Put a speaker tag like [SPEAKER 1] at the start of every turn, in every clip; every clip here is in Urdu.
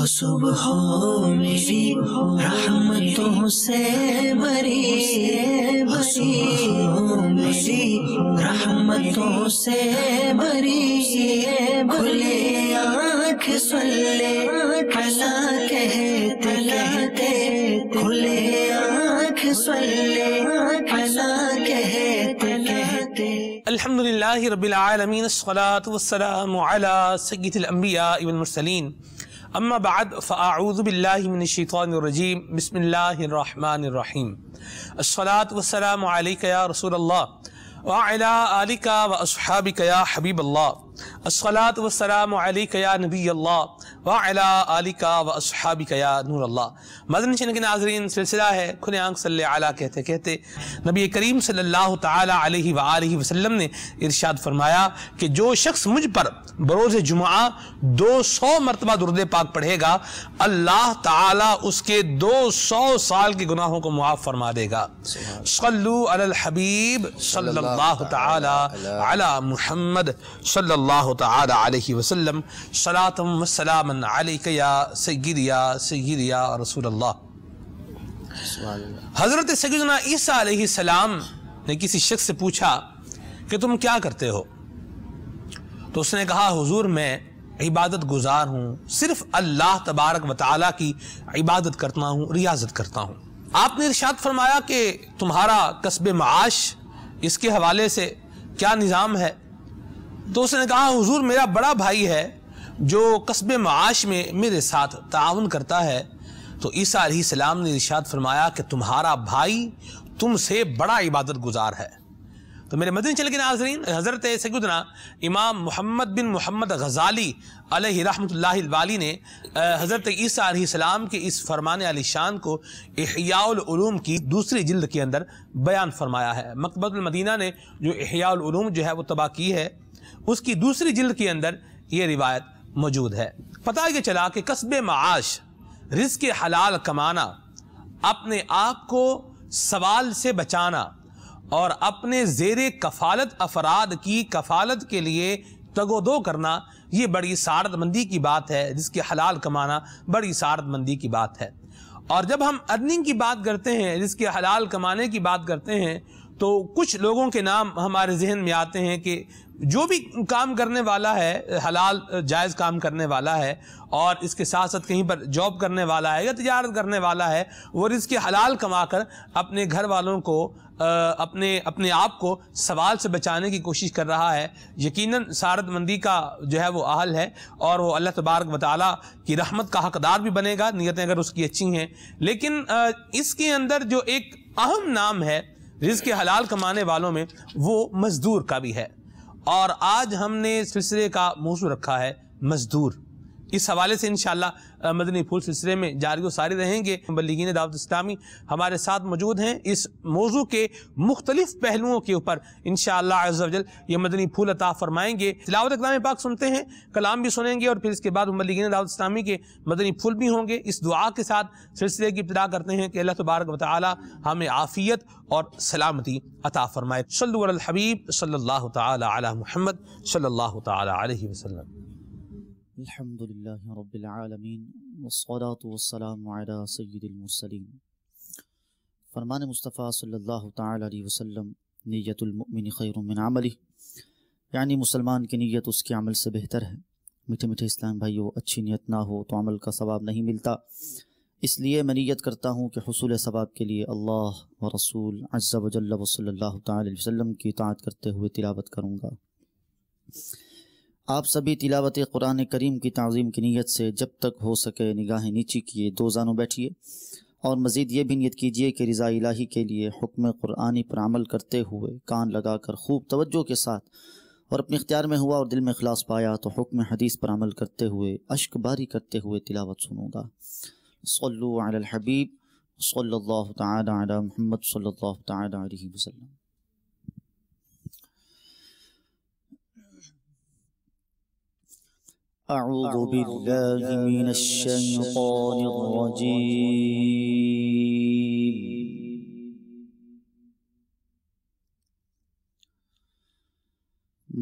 [SPEAKER 1] صبح میری رحمتوں سے بری، میری رحمتوں سے بری، کھلے آنکھ صلی علی کہتے کہتے، کھلے آنکھ صلی علی کہتے کہتے۔
[SPEAKER 2] الحمدللہ رب العالمین، الصلاة والسلام علی سید الانبیاء والمرسلین، اما بعد فاعوذ باللہ من الشیطان الرجیم، بسم اللہ الرحمن الرحیم۔ الصلاة والسلام علیک یا رسول اللہ وعلی آلک واصحابک یا حبیب اللہ، الصلاة والسلام علیک یا نبی اللہ وعلی آلک واصحابک یا نور اللہ۔ مدنی چینل کے ناظرین، سلسلہ ہے کھلے آنکھ صلی علی کہتے کہتے۔ نبی کریم صلی اللہ تعالی علیہ وآلہ وسلم نے ارشاد فرمایا کہ جو شخص مجھ پر بروز جمعہ 200 مرتبہ درود پاک پڑھے گا، اللہ تعالی اس کے 200 سال کے گناہوں کو معاف فرما دے گا۔ صلو علی الحبیب صلی اللہ تعالی علی محمد صلی اللہ تعالی علیہ وسلم، صلاۃ و سلام علیک یا سیدی یا رسول اللہ۔ حضرت سیدنا عیسیٰ علیہ السلام نے کسی شخص سے پوچھا کہ تم کیا کرتے ہو؟ تو اس نے کہا حضور میں عبادت گزار ہوں، صرف اللہ تبارک و تعالیٰ کی عبادت کرتا ہوں، ریاضت کرتا ہوں۔ آپ نے ارشاد فرمایا کہ تمہارا کسب معاش اس کے حوالے سے کیا نظام ہے؟ تو اس نے کہا حضور میرا بڑا بھائی ہے جو کسب معاش میں میرے ساتھ تعاون کرتا ہے۔ تو عیسیٰ علیہ السلام نے ارشاد فرمایا کہ تمہارا بھائی تم سے بڑا عبادت گزار ہے۔ تو میرے مدنی چینل کے ناظرین، حضرت سیدنا امام محمد بن محمد غزالی علیہ رحمۃ اللہ الوالی نے حضرت عیسیٰ علیہ السلام کے اس فرمان علی شان کو احیاء العلوم کی دوسری جلد کے اندر بیان فرمایا ہے۔ مکتبۃ المدینہ نے جو احیاء العلوم جو ہے وہ طبع کی ہے، اس کی دوسری جلد کے اندر یہ روایت موجود ہے۔ پتہ یہ چلا کہ کسب معاش، رزق حلال کمانا، اپنے آپ کو سوال سے بچانا اور اپنے زیر کفالت افراد کی کفالت کے لیے تگ و دو کرنا، یہ بڑی سعادت مندی کی بات ہے۔ رزق حلال کمانا بڑی سعادت مندی کی بات ہے۔ اور جب ہم ارننگ کی بات کرتے ہیں، رزق حلال کمانے کی بات کرتے ہیں، تو کچھ لوگوں کے نام ہمارے ذہن میں آتے ہیں کہ جو بھی کام کرنے والا ہے، حلال جائز کام کرنے والا ہے اور اس کے ساتھ ساتھ کہیں پر جاب کرنے والا ہے یا تجارت کرنے والا ہے، وہ رزق حلال کما کر اپنے گھر والوں کو اپنے آپ کو سوال سے بچانے کی کوشش کر رہا ہے۔ یقیناً سعادت مندی کا جو ہے وہ اہل ہے اور وہ اللہ تبارک و تعالیٰ کی رحمت کا حقدار بھی بنے گا، نیتیں اگر اس کی اچھی ہیں۔ لیکن اس کے اندر جو ایک اہم نام ہے رزق حلال کمانے والوں میں، وہ مزدور کا بھی ہے۔ اور آج ہم نے سلسلے کا موضوع رکھا ہے مزدور۔ اس حوالے سے انشاءاللہ مدنی پھول سلسلے میں جاری و ساری رہیں گے۔ مبلغین دعوت اسلامی ہمارے ساتھ موجود ہیں اس موضوع کے مختلف پہلوؤں کے اوپر انشاءاللہ عز و جل یہ مدنی پھول عطا فرمائیں گے۔ تلاوت کلام پاک سنتے ہیں، کلام بھی سنیں گے اور پھر اس کے بعد مبلغین دعوت اسلامی کے مدنی پھول بھی ہوں گے۔ اس دعا کے ساتھ سلسلے کی ابتدا کرتے ہیں کہ اللہ تبارک و تعالی ہمیں عافیت اور سلامتی عطا فرمائے۔ صلو علی الحبیب صلی اللہ تعالی علی محمد صلی اللہ تعالی علیہ وسلم۔
[SPEAKER 3] الحمدللہ رب العالمین والصلاة والسلام علی سید المرسلین۔ فرمان مصطفیٰ صلی اللہ تعالی علیہ وسلم، نیت المؤمن خیر من عملہ، یعنی مسلمان کی نیت اس کے عمل سے بہتر ہے۔ میٹھے میٹھے اسلام بھائیو، اچھی نیت نہ ہو تو عمل کا ثواب نہیں ملتا، اس لیے میں نیت کرتا ہوں کہ حصول ثواب کے لیے اللہ و رسول عز و جل و صلی اللہ تعالی علیہ وسلم کی اطاعت کرتے ہوئے تلاوت کروں گا۔ آپ سبھی تلاوت قرآن کریم کی تعظیم کی نیت سے جب تک ہو سکے نگاہیں نیچی کیے دو زانوں بیٹھیے، اور مزید یہ بھی نیت کیجیے کہ رضا الہی کے لیے حکم قرآنی پر عمل کرتے ہوئے کان لگا کر خوب توجہ کے ساتھ، اور اپنے اختیار میں ہوا اور دل میں اخلاص پایا تو حکم حدیث پر عمل کرتے ہوئے اشک باری کرتے ہوئے تلاوت سنوں گا۔ صلو علی الحبیب صلی اللہ تعالی علی محمد صلی اللہ تعالی علیہ وسلم۔ اعوذ باللہ من الشیطان الرجیم،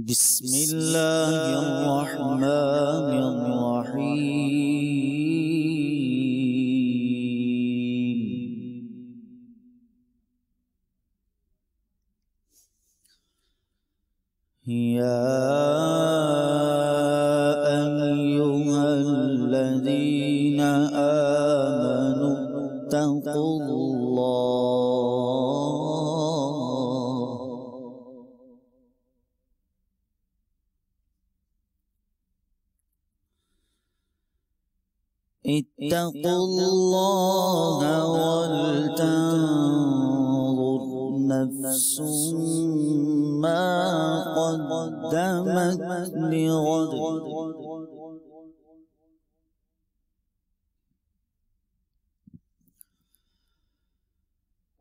[SPEAKER 3] بسم اللہ الرحمن الرحیم۔ الذين آمنوا اتقوا الله ولتنظر نفس ما قدمت لغد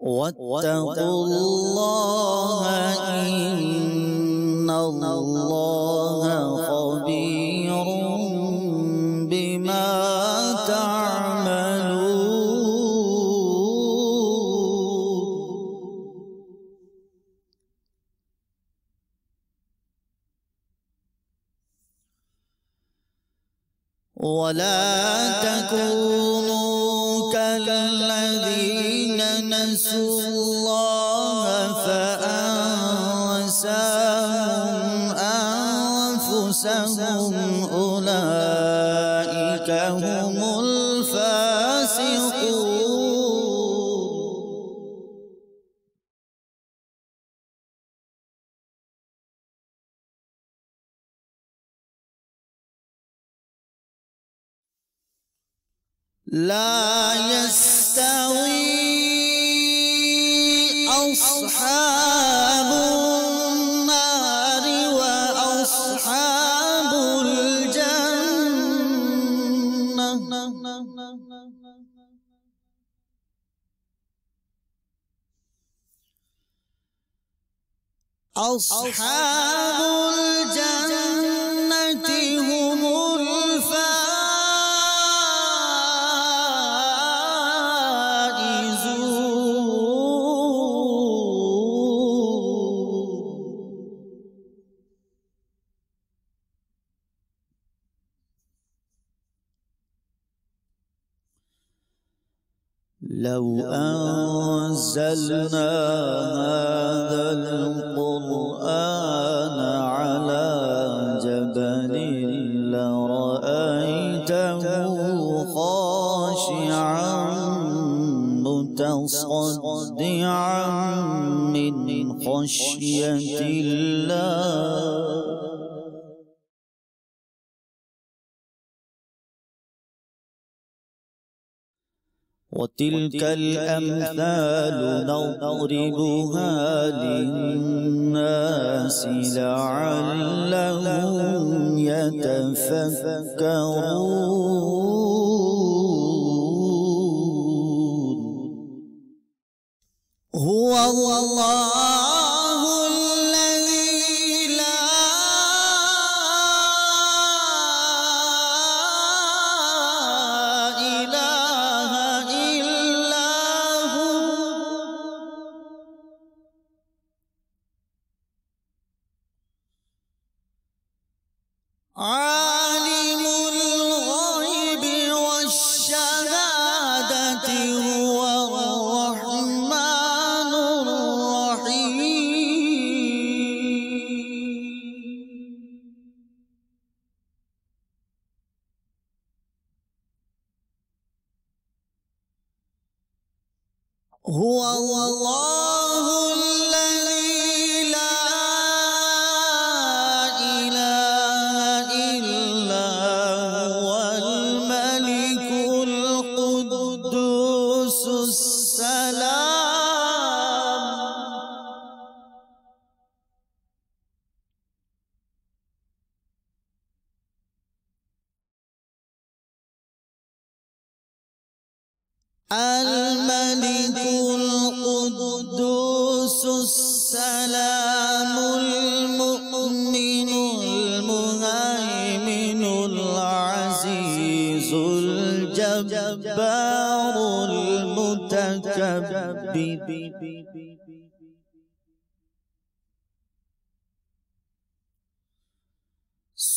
[SPEAKER 3] واتقوا الله إن الله خبير بما تعملون. ولا تكونوا كالذين نسوا الله فأنساهم أنفسهم أولئك هم الفاسقون. لا يستوي أصحاب النار وأصحاب الجنة. أصحاب الجنة هم لو أنزلنا هذا القرآن على جبل لرأيته خاشعا متصدعا من خشية الله. وتلك الأمثال نضربها للناس لعلهم يتفكرون. هو الله الذي لا إله إلا هو عالم الغيب والشهادة هو الرحمن الرحيم. هو الله الذي لا إله إلا هو الملك القدوس السلام. الملك القدوس السلام المؤمن المهيمن العزيز الجبار المتكبر.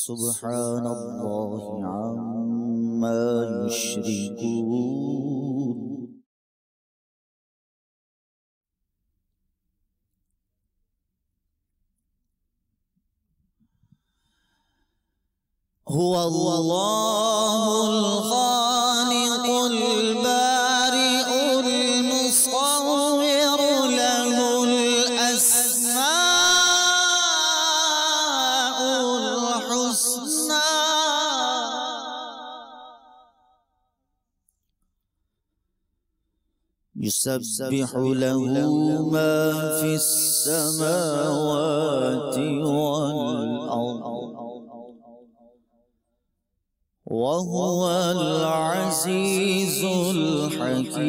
[SPEAKER 3] سبحان الله عما يشركون. هو الله الخالق البارئ المصور له الأسماء الحسنى يسبح له ما في السماوات والأرض وهو العزيز الحكيم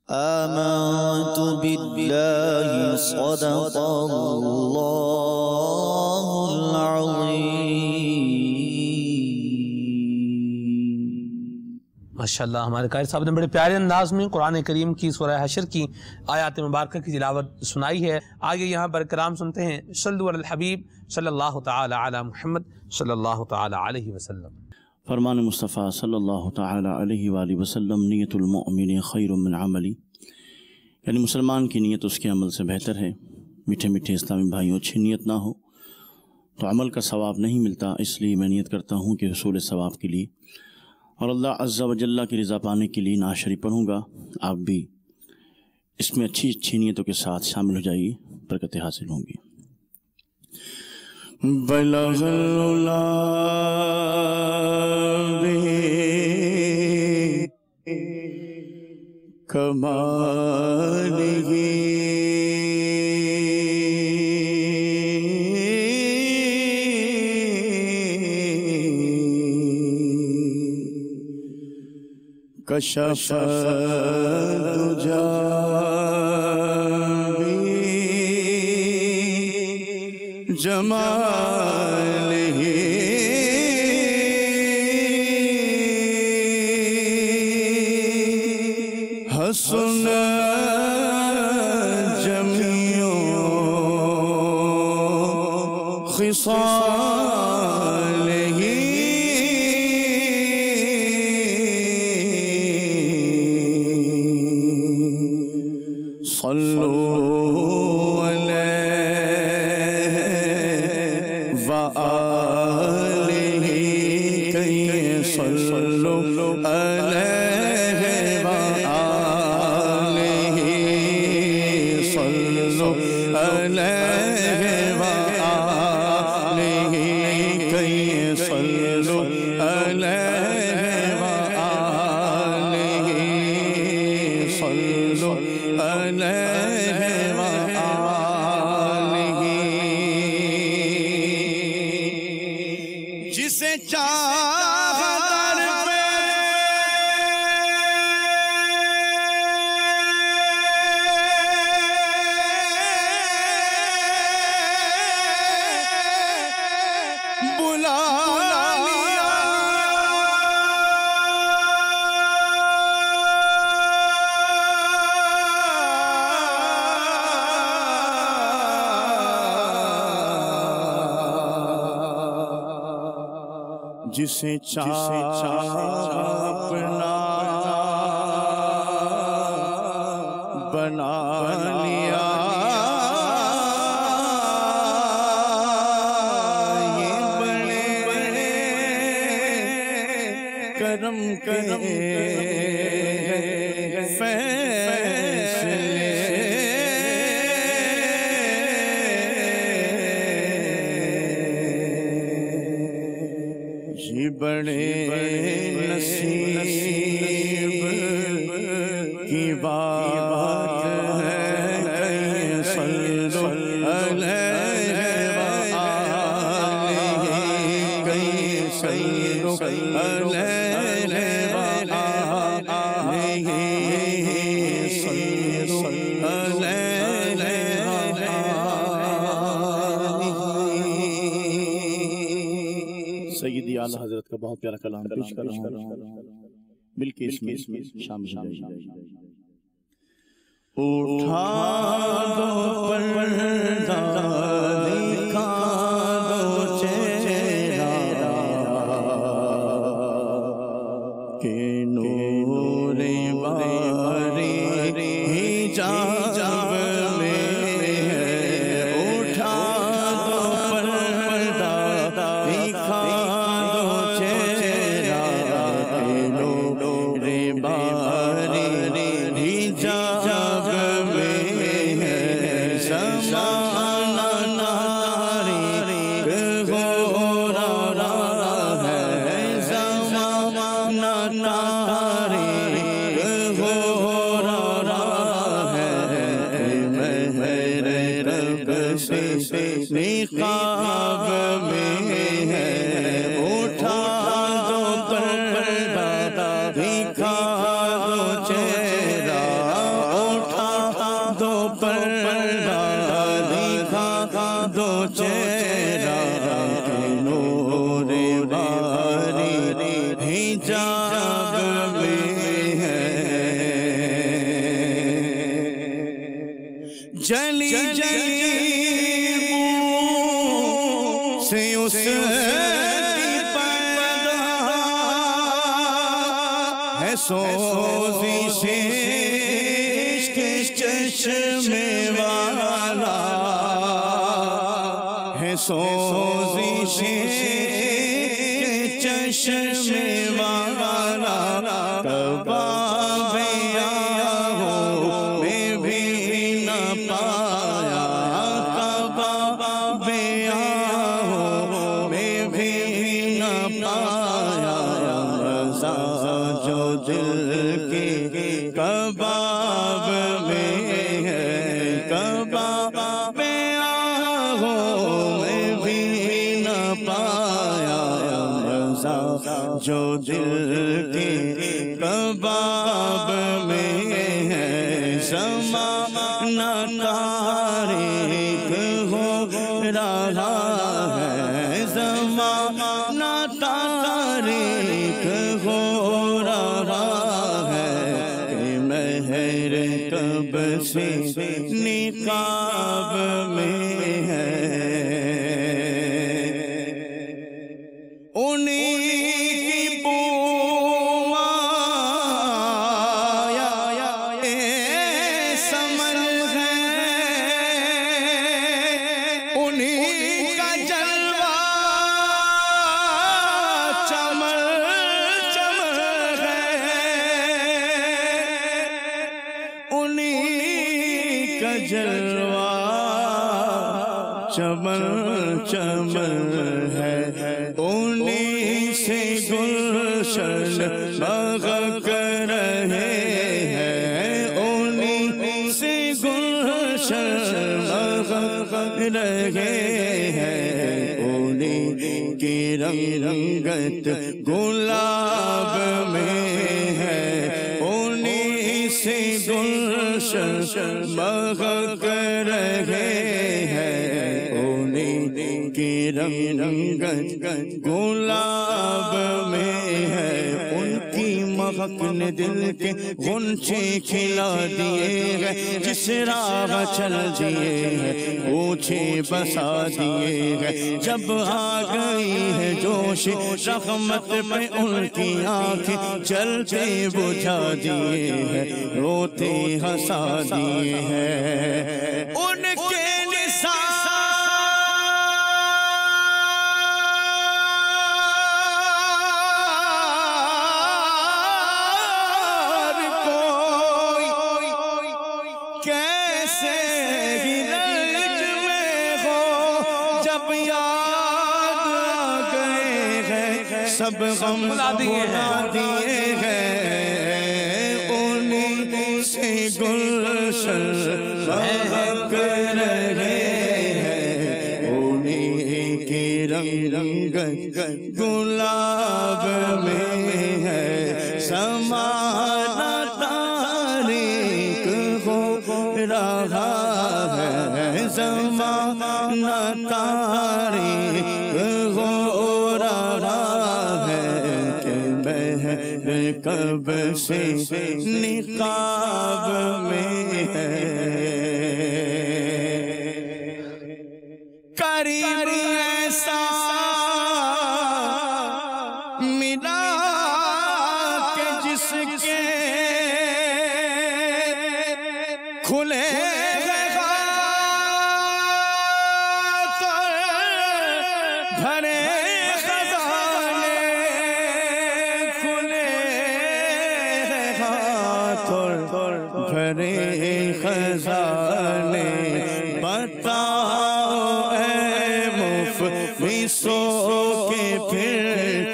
[SPEAKER 3] آمنت بالله صدق الله العظيم.
[SPEAKER 2] ماشاءاللہ ہمارے قاری صاحب نے بڑے پیارے انداز میں قرآن کریم کی سورہ حشر کی آیات مبارکہ کی تلاوت سنائی ہے. آگے یہاں پر کرام سنتے ہیں صلو علی الحبیب صلی اللہ تعالی علی محمد صلی اللہ تعالی علیہ وسلم.
[SPEAKER 4] فرمان مصطفیٰ صلی اللہ تعالی علیہ وآلہ وسلم نیت المؤمن خیر من عملی، یعنی مسلمان کی نیت اس کے عمل سے بہتر ہے. میٹھے میٹھے اسلامی بھائیوں، اچھی نیت نہ ہو تو عمل کا ثواب نہیں ملتا. اس لیے میں نیت کرتا ہوں کہ حصول ثواب کے لیے اور اللہ عز و جل کی رضا پانے کے لیے نعت شریف پڑھوں گا. آپ بھی اس میں اچھی اچھی نیتوں کے ساتھ شامل ہو جائیے، برکتیں حاصل ہوں گی. بلغ العلا بکمالہ کشف الدجى بجمالہ حسن جمیع خصالہ صلوا علیہ وآلہ کئی صلوا علیہ وآلہ صلوا علیہ وآلہ کئی صلوا علیہ وآلہ صلوا علیہ وآلہ. جسے چاہا در پہ بلا لیا جسے اپنا بنا لیا یہ بڑے کرم فیصلے یہ بڑے نصیب کی بات ہے. کہیں صلوا علیہ وآلہ کہیں صلوا علیہ وآلہ صلوا علیہ وآلہ. سیدی اعلیٰ حضرت کا بہت پیارا کلام پیش کر رہا ہوں، مل کے اس میں شامل ہو جائیے. اٹھا دو پردہ دکھا دو چہرہ کہ نور باری حجاب نقاب میں ہے، اٹھا دو پردہ دکھا دو چہرہ، اٹھا دو پردہ دکھا دو چہرہ، نور باری حجاب میں ہے، جلی جلی سے اس کی پیدا ہے، سوزش عشق چشمے والا ہے، سوزش عشق چشمے والا، کباب آہوں میں بھی نہ پایا، کباب آہوں میں بھی نہ پایا، مزہ جو دل کے کباب میں ہے، کباب آہوں میں بھی نہ پایا، مزہ جو دل کے کباب میں ہے، زمانہ تاریک ہو رہا ہے، زمانہ تاریک ہو رہا ہے، کہ مہر کب سے نقاب میں ہے، انہیں کی بو سمر ہے، انہیں کا جلوہ چمر چمر ہے، انہیں کا جلوہ چمر چمر ہے، انہیں سے گلشن مہک رہے ہیں، انہیں سے گلشن مہک رہے ہیں، انہیں کی رنگت گلاب میں ہے، انہیں سے گلشن مہک رہے ہیں، انہیں کی رنگت گلاب میں ہے، ان کی مہک نے دل کے غنچے کھلا دیے ہیں، جس راہ چل دیے ہیں اونچے بسا دیے ہیں، جب آ گئی ہے جوش رحمت پہ ان کی آنکھیں چلتے بجھا دیے ہیں، روتے ہنسا دیے ہیں، ان کے کیسے ہی رنج میں ہو، جب یاد آ گئے ہیں سب غم بھلا دیے ہیں، انہیں سے گلشن مہک رہے ہیں، انہیں کی رنگت گلاب میں ہے، زمانہ تاریک ہو رہا ہے، زمانہ تاریک ہو رہا ہے، کہ مہر کب سے نقاب میں ہے، قریب ایسا ملا کہ جس کے کھلے بھرے خزانے، کھلے ہاتھوں بھرے خزانے، بتاؤ اے مفلسوں کے پھر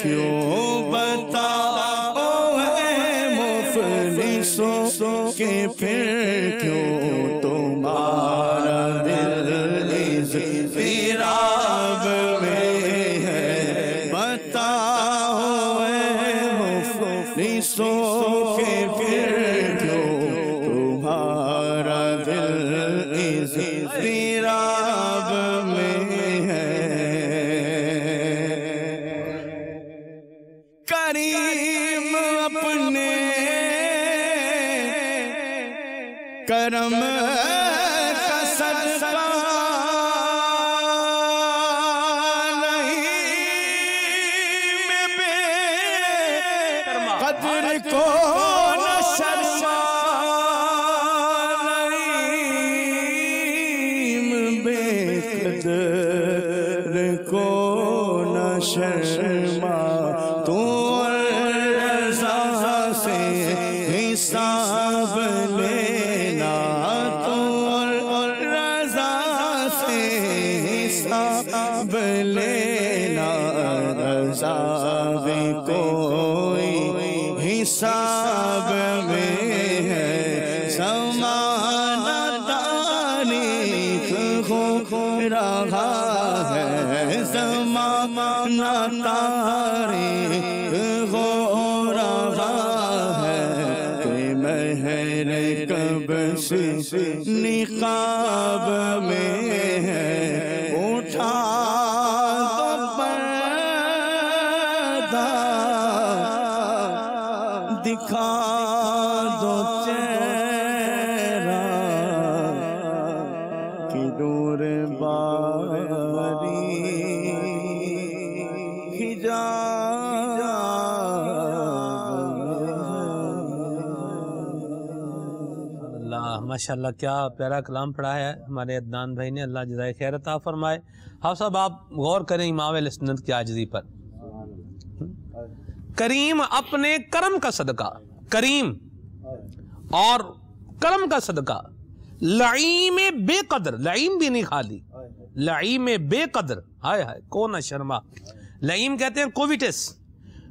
[SPEAKER 4] کیوں، بتاؤ اے مفلسوں کے پھر کیوں تمہارا دل سیراب میں ہے بتاؤ اے مفلسوں کے پھر کیوں تمہارا دل اس سیراب میں ہے کریم اپنے کرم کا صدقہ نہیں میں بے قدر کو نہ شرما نہیں بے قدر کو نہ شرما تو رضا سے حساب لینا تو رضا سے حساب لینا رضا بھی کوئی حساب میں ہے زمانہ تاریخ ہو رہا ہے زمانہ تاریخ ہو رہا ہے کہ مہر کب سے نقاب میں ہے اٹھا دو پردہ دکھا دو چہرہ کہ دور باری
[SPEAKER 2] اللہ ماشاءاللہ کیا پیارا کلام پڑھا ہے ہمارے عدنان بھائی نے، اللہ جزائے خیر عطا فرمائے۔ حافظ صاحب آپ غور کریں امام اہل سنت کی عاجزی پر۔ کریم اپنے کرم کا صدقہ، کریم اور کرم کا صدقہ، لعیم بے قدر، لعیم بھی نہیں خالی، لعیم بے قدر، ہائے ہائے کون شرما۔ لعیم کہتے ہیں کوویٹس،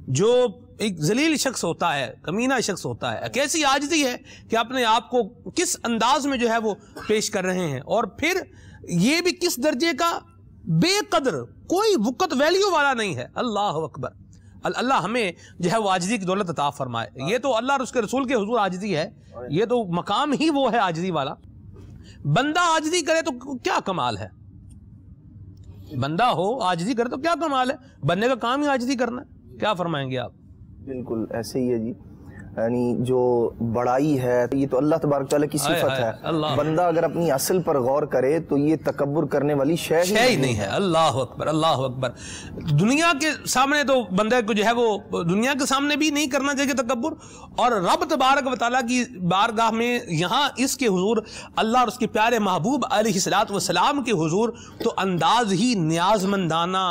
[SPEAKER 2] جو ایک ذلیل شخص ہوتا ہے، کمینہ شخص ہوتا ہے۔ کیسی عاجزی ہے کہ اپنے آپ کو کس انداز میں جو ہے وہ پیش کر رہے ہیں، اور پھر یہ بھی کس درجے کا بے قدر، کوئی وقت ویلیو والا نہیں ہے۔ اللہ اکبر، اللہ ہمیں جو ہے وہ عاجزی کی دولت عطا فرمائے۔ یہ تو اللہ اور اس کے رسول کے حضور عاجزی ہے، یہ تو مقام ہی وہ ہے عاجزی والا۔ بندہ عاجزی کرے تو کیا کمال ہے، بندہ ہو عاجزی کرے تو کیا کمال ہے، بندے کا کام ہی عاجزی کرنا ہے۔ کیا فرمائیں گے آپ؟
[SPEAKER 5] بالکل ایسے ہی ہے جی، یعنی جو بڑائی ہے یہ تو اللہ تبارک تعالیٰ کی صفت ہے۔ بندہ اگر اپنی اصل پر غور کرے تو یہ تکبر کرنے والی شے ہی نہیں ہے۔ اللہ اکبر، اللہ اکبر۔
[SPEAKER 2] دنیا کے سامنے تو بندے کو جو ہے وہ دنیا کے سامنے بھی نہیں کرنا چاہیے تکبر، اور رب تبارک و تعالیٰ کی بارگاہ میں یہاں اس کے حضور، اللہ اور اس کے پیارے محبوب علیہ الصلوۃ والسلام کے حضور تو انداز ہی نیاز مندانہ،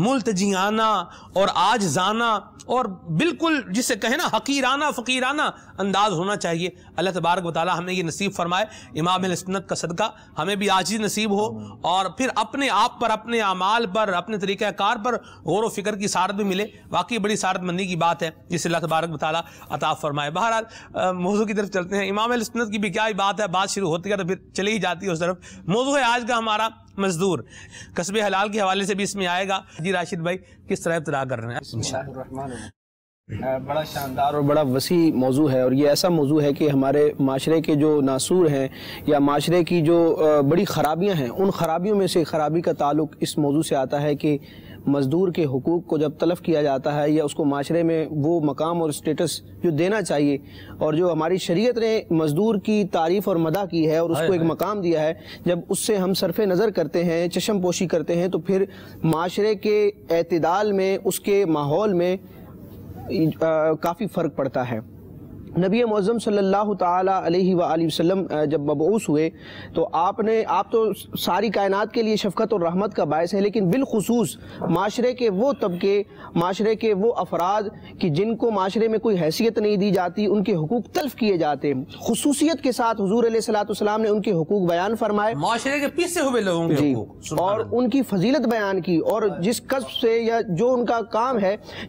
[SPEAKER 2] ملتجیانہ اور عاجزانہ اور بالکل جسے کہیں نا حقیرانہ فقیرانہ انداز ہونا چاہیے۔ اللہ تبارک و تعالی ہمیں یہ نصیب فرمائے، امام اہل سنت کا صدقہ ہمیں بھی عاجزی نصیب ہو، اور پھر اپنے آپ پر، اپنے اعمال پر، اپنے طریقہ کار پر غور و فکر کی سعادت بھی ملے۔ واقعی بڑی سعادت مندی کی بات ہے جسے اللہ تبارک و تعالی عطا فرمائے۔ بہرحال موضوع کی طرف چلتے ہیں۔ امام اہل سنت کی بھی کیا بات ہے، بات شروع ہوتی ہے تو پھر چلی ہی جاتی ہے اس طرف۔ موضوع ہے آج کا ہمارا مزدور، کسب حلال کے حوالے سے بھی اس میں آئے گا۔ جی راشد بھائی کس طرح ابتدا کر رہے ہیں؟
[SPEAKER 6] بڑا شاندار اور بڑا وسیع موضوع ہے، اور یہ ایسا موضوع ہے کہ ہمارے معاشرے کے جو ناسور ہیں یا معاشرے کی جو بڑی خرابیاں ہیں، ان خرابیوں میں سے خرابی کا تعلق اس موضوع سے آتا ہے کہ مزدور کے حقوق کو جب تلف کیا جاتا ہے یا اس کو معاشرے میں وہ مقام اور اسٹیٹس جو دینا چاہیے، اور جو ہماری شریعت نے مزدور کی تعریف اور مدح کی ہے اور اس کو ایک مقام دیا ہے، جب اس سے ہم صرف نظر کرتے ہیں، چشم پوشی کرتے ہیں، تو پھر معاشرے کے اعتدال میں، اس کے ماحول میں کافی فرق پڑتا ہے۔ نبی معظم صلی اللہ تعالیٰ علیہ وآلہ وسلم جب مبعوث ہوئے تو آپ تو ساری کائنات کے لیے شفقت اور رحمت کا باعث ہے، لیکن بالخصوص معاشرے کے وہ طبقے، معاشرے کے وہ افراد کہ جن کو معاشرے میں کوئی حیثیت نہیں دی جاتی، ان کے حقوق تلف کیے جاتے ہیں، خصوصیت کے ساتھ حضور علیہ الصلوۃ والسلام نے ان کے حقوق بیان فرمائے،
[SPEAKER 2] معاشرے کے پیچھے ہوئے لوگوں کے حقوق،
[SPEAKER 6] اور ان کی فضیلت بیان کی، اور جس کسب سے یا جو ان کا کام ہے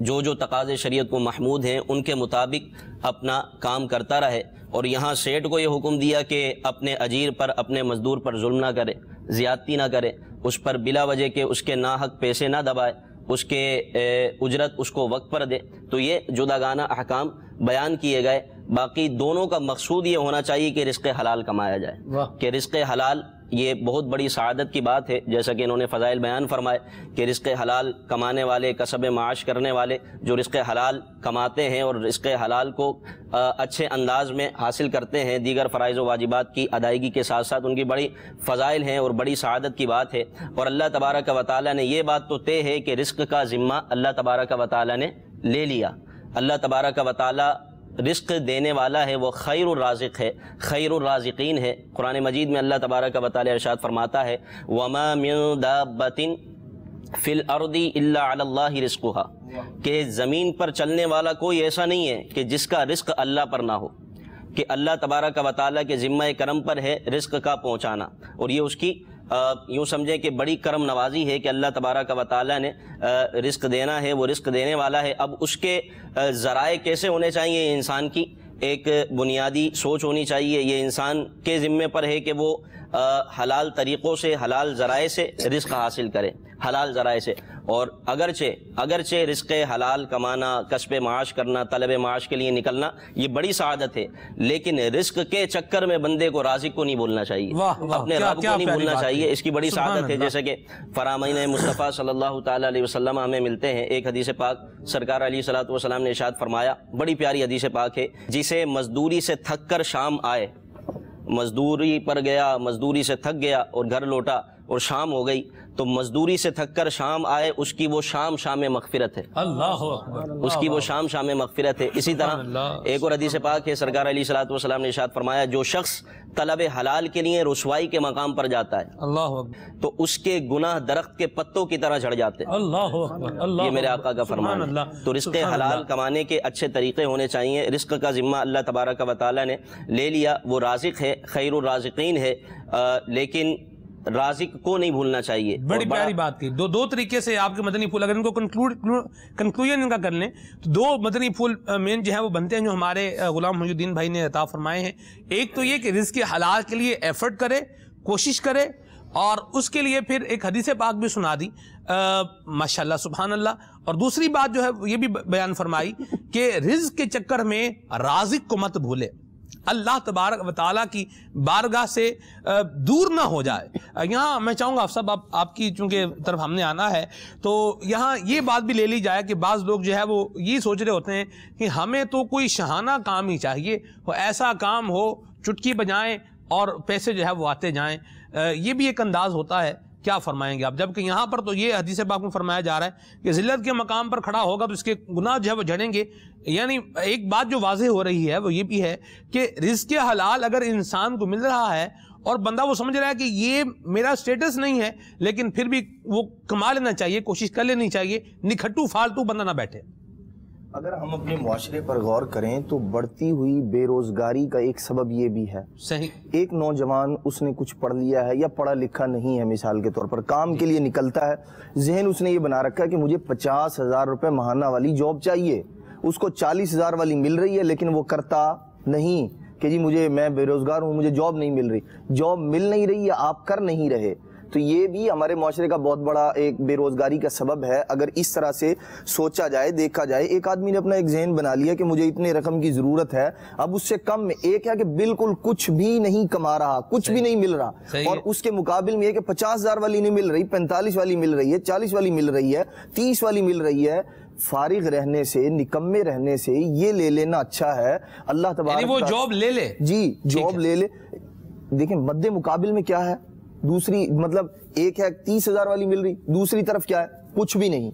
[SPEAKER 7] جو جو تقاضے شریعت کو محمود ہیں ان کے مطابق اپنا کام کرتا رہے، اور یہاں سیٹ کو یہ حکم دیا کہ اپنے اجیر پر، اپنے مزدور پر ظلم نہ کرے، زیادتی نہ کرے، اس پر بلا وجہ کے اس کے ناحق پیسے نہ دبائے، اس کے اجرت اس کو وقت پر دے، تو یہ جداگانہ احکام بیان کیے گئے۔ باقی دونوں کا مقصود یہ ہونا چاہیے کہ رزق حلال کمایا جائے، کہ رزق حلال یہ بہت بڑی سعادت کی بات ہے، جیسا کہ انہوں نے فضائل بیان فرمائے کہ رزق حلال کمانے والے، کسب معاش کرنے والے جو رزق حلال کماتے ہیں اور رزق حلال کو اچھے انداز میں حاصل کرتے ہیں، دیگر فرائض و واجبات کی ادائیگی کے ساتھ ساتھ ان کی بڑی فضائل ہیں اور بڑی سعادت کی بات ہے۔ اور اللہ تبارک و تعالیٰ نے یہ بات تو طے ہے کہ رزق کا ذمہ اللہ تبارک و تعالیٰ نے لے لیا۔ اللہ تبارک و تعالیٰ رزق دینے والا ہے، وہ خیر الرازق ہے، خیر الرازقین ہے۔ قرآن مجید میں اللہ تبارک و تعالی ارشاد فرماتا ہے وَمَا مِن دَابَّةٍ فِي الْأَرْضِ إِلَّا عَلَى اللَّهِ رِزْقُهَا، کہ زمین پر چلنے والا کوئی ایسا نہیں ہے کہ جس کا رزق اللہ پر نہ ہو، کہ اللہ تبارک و تعالی کے ذمہ کرم پر ہے رزق کا پہنچانا، اور یہ اس کی یوں سمجھیں کہ بڑی کرم نوازی ہے کہ اللہ تبارک و تعالیٰ نے رزق دینا ہے، وہ رزق دینے والا ہے۔ اب اس کے ذرائع کیسے ہونے چاہیے، انسان کی ایک بنیادی سوچ ہونی چاہیے۔ یہ انسان کے ذمے پر ہے کہ وہ حلال طریقوں سے، حلال ذرائع سے رزق حاصل کرے، حلال ذرائع سے۔ اور اگرچہ رزق حلال کمانا، کسب معاش کرنا، طلب معاش کے لیے نکلنا یہ بڑی سعادت ہے، لیکن رزق کے چکر میں بندے کو رازق کو نہیں بھولنا چاہیے، اپنے رب کو نہیں بھولنا چاہیے، اس کی بڑی سعادت ہے۔ جیسے کہ فرامین مصطفیٰ صلی اللہ تعالیٰ علیہ وسلم ہمیں ملتے ہیں، ایک حدیث پاک سرکار علیہ الصلوۃ والسلام نے ارشاد فرمایا، بڑی پیاری حدیث پاک ہے، جسے مزدوری سے تھک کر شام آئے، مزدوری پر گیا، مزدوری سے تھک گیا اور گھر لوٹا اور شام ہو گئی، تو مزدوری سے تھک کر شام آئے، اس کی وہ شام مغفرت ہے، اللہ اکبر، اس کی وہ شام مغفرت ہے۔ اسی طرح ایک اور حدیث پاک ہے، سرکار علیہ الصلوۃ والسلام نے ارشاد فرمایا، جو شخص طلب حلال کے لیے رسوائی کے مقام پر جاتا ہے، اللہ اکبر، تو اس کے گناہ درخت کے پتوں کی طرح جھڑ جاتے ہیں، اللہ اکبر، یہ میرے آقا کا فرمان ہے۔ تو رزق حلال کمانے کے اچھے طریقے ہونے چاہیے۔ رزق کا ذمہ اللہ تبارک و تعالیٰ نے لے لیا، وہ رازق ہے، خیر الرازقین ہے، لیکن رازق کو نہیں بھولنا چاہیے۔
[SPEAKER 2] بڑی پیاری بات کی، دو طریقے سے آپ کے مدنی پھول، اگر ان کو کنکلوژن ان کا کر لیں تو دو مدنی پھول مین جو ہیں وہ بنتے ہیں جو ہمارے غلام محی الدین بھائی نے عطا فرمائے ہیں۔ ایک تو یہ کہ رزق حلال کے لیے ایفرٹ کرے، کوشش کرے، اور اس کے لیے پھر ایک حدیث پاک بھی سنا دی، ماشاءاللہ سبحان اللہ۔ اور دوسری بات جو ہے یہ بھی بیان فرمائی کہ رزق کے چکر میں رازق کو مت بھولے، اللہ تبارک و تعالیٰ کی بارگاہ سے دور نہ ہو جائے۔ یہاں میں چاہوں گا آپ کی چونکہ طرف ہم نے آنا ہے تو یہاں یہ بات بھی لے لی جائے کہ بعض لوگ جو ہے وہ یہ سوچ رہے ہوتے ہیں کہ ہمیں تو کوئی شہانہ کام ہی چاہیے، وہ ایسا کام ہو چٹکی بجائیں اور پیسے جو ہے وہ آتے جائیں، یہ بھی ایک انداز ہوتا ہے۔ کیا فرمائیں گے آپ؟ جبکہ یہاں پر تو یہ حدیث پاک میں فرمایا جا رہا ہے کہ ذلت کے مقام پر کھڑا ہوگا تو اس کے گناہ جو ہے وہ جھڑیں گے۔ یعنی ایک بات جو واضح ہو رہی ہے وہ یہ بھی ہے کہ رزق حلال اگر انسان کو مل رہا ہے اور بندہ وہ سمجھ رہا ہے کہ یہ میرا سٹیٹس نہیں ہے، لیکن پھر بھی وہ کما لینا چاہیے، کوشش کر لینی چاہیے، نکھٹو فالتو بندہ نہ بیٹھے۔
[SPEAKER 5] اگر ہم اپنے معاشرے پر غور کریں تو بڑھتی ہوئی بے روزگاری کا ایک سبب یہ بھی ہے۔
[SPEAKER 2] صحیح،
[SPEAKER 5] ایک نوجوان اس نے کچھ پڑھ لیا ہے یا پڑھا لکھا نہیں ہے، مثال کے طور پر کام کے لیے نکلتا ہے، ذہن اس نے یہ بنا رکھا ہے کہ مجھے 50,000 روپے ماہانہ والی جاب چاہیے، اس کو 40,000 والی مل رہی ہے لیکن وہ کرتا نہیں کہ جی میں بے روزگار ہوں، مجھے جاب نہیں مل رہی، جاب مل نہیں رہی ہے، آپ کر نہیں رہے، تو یہ بھی ہمارے معاشرے کا بہت بڑا ایک بے روزگاری کا سبب ہے۔ اگر اس طرح سے سوچا جائے، دیکھا جائے، ایک آدمی نے اپنا ایک ذہن بنا لیا کہ مجھے اتنے رقم کی ضرورت ہے، اب اس سے کم میں ایک ہے کہ بالکل کچھ بھی نہیں کما رہا، کچھ بھی نہیں مل رہا، اور اس کے مقابل میں یہ کہ 50,000 والی نہیں مل رہی، 45 والی مل رہی ہے، 40 والی مل رہی ہے، 30 والی مل رہی ہے۔ فارغ رہنے سے، نکمے رہنے سے یہ لے لینا اچھا ہے۔ اللہ تبارک
[SPEAKER 2] وہ جاب لے لے،
[SPEAKER 5] جی جاب لے لے۔ دیکھیں مد مقابل میں کیا ہے، دوسری مطلب ایک ہے 30,000 والی مل رہی، دوسری طرف کیا ہے، کچھ بھی نہیں۔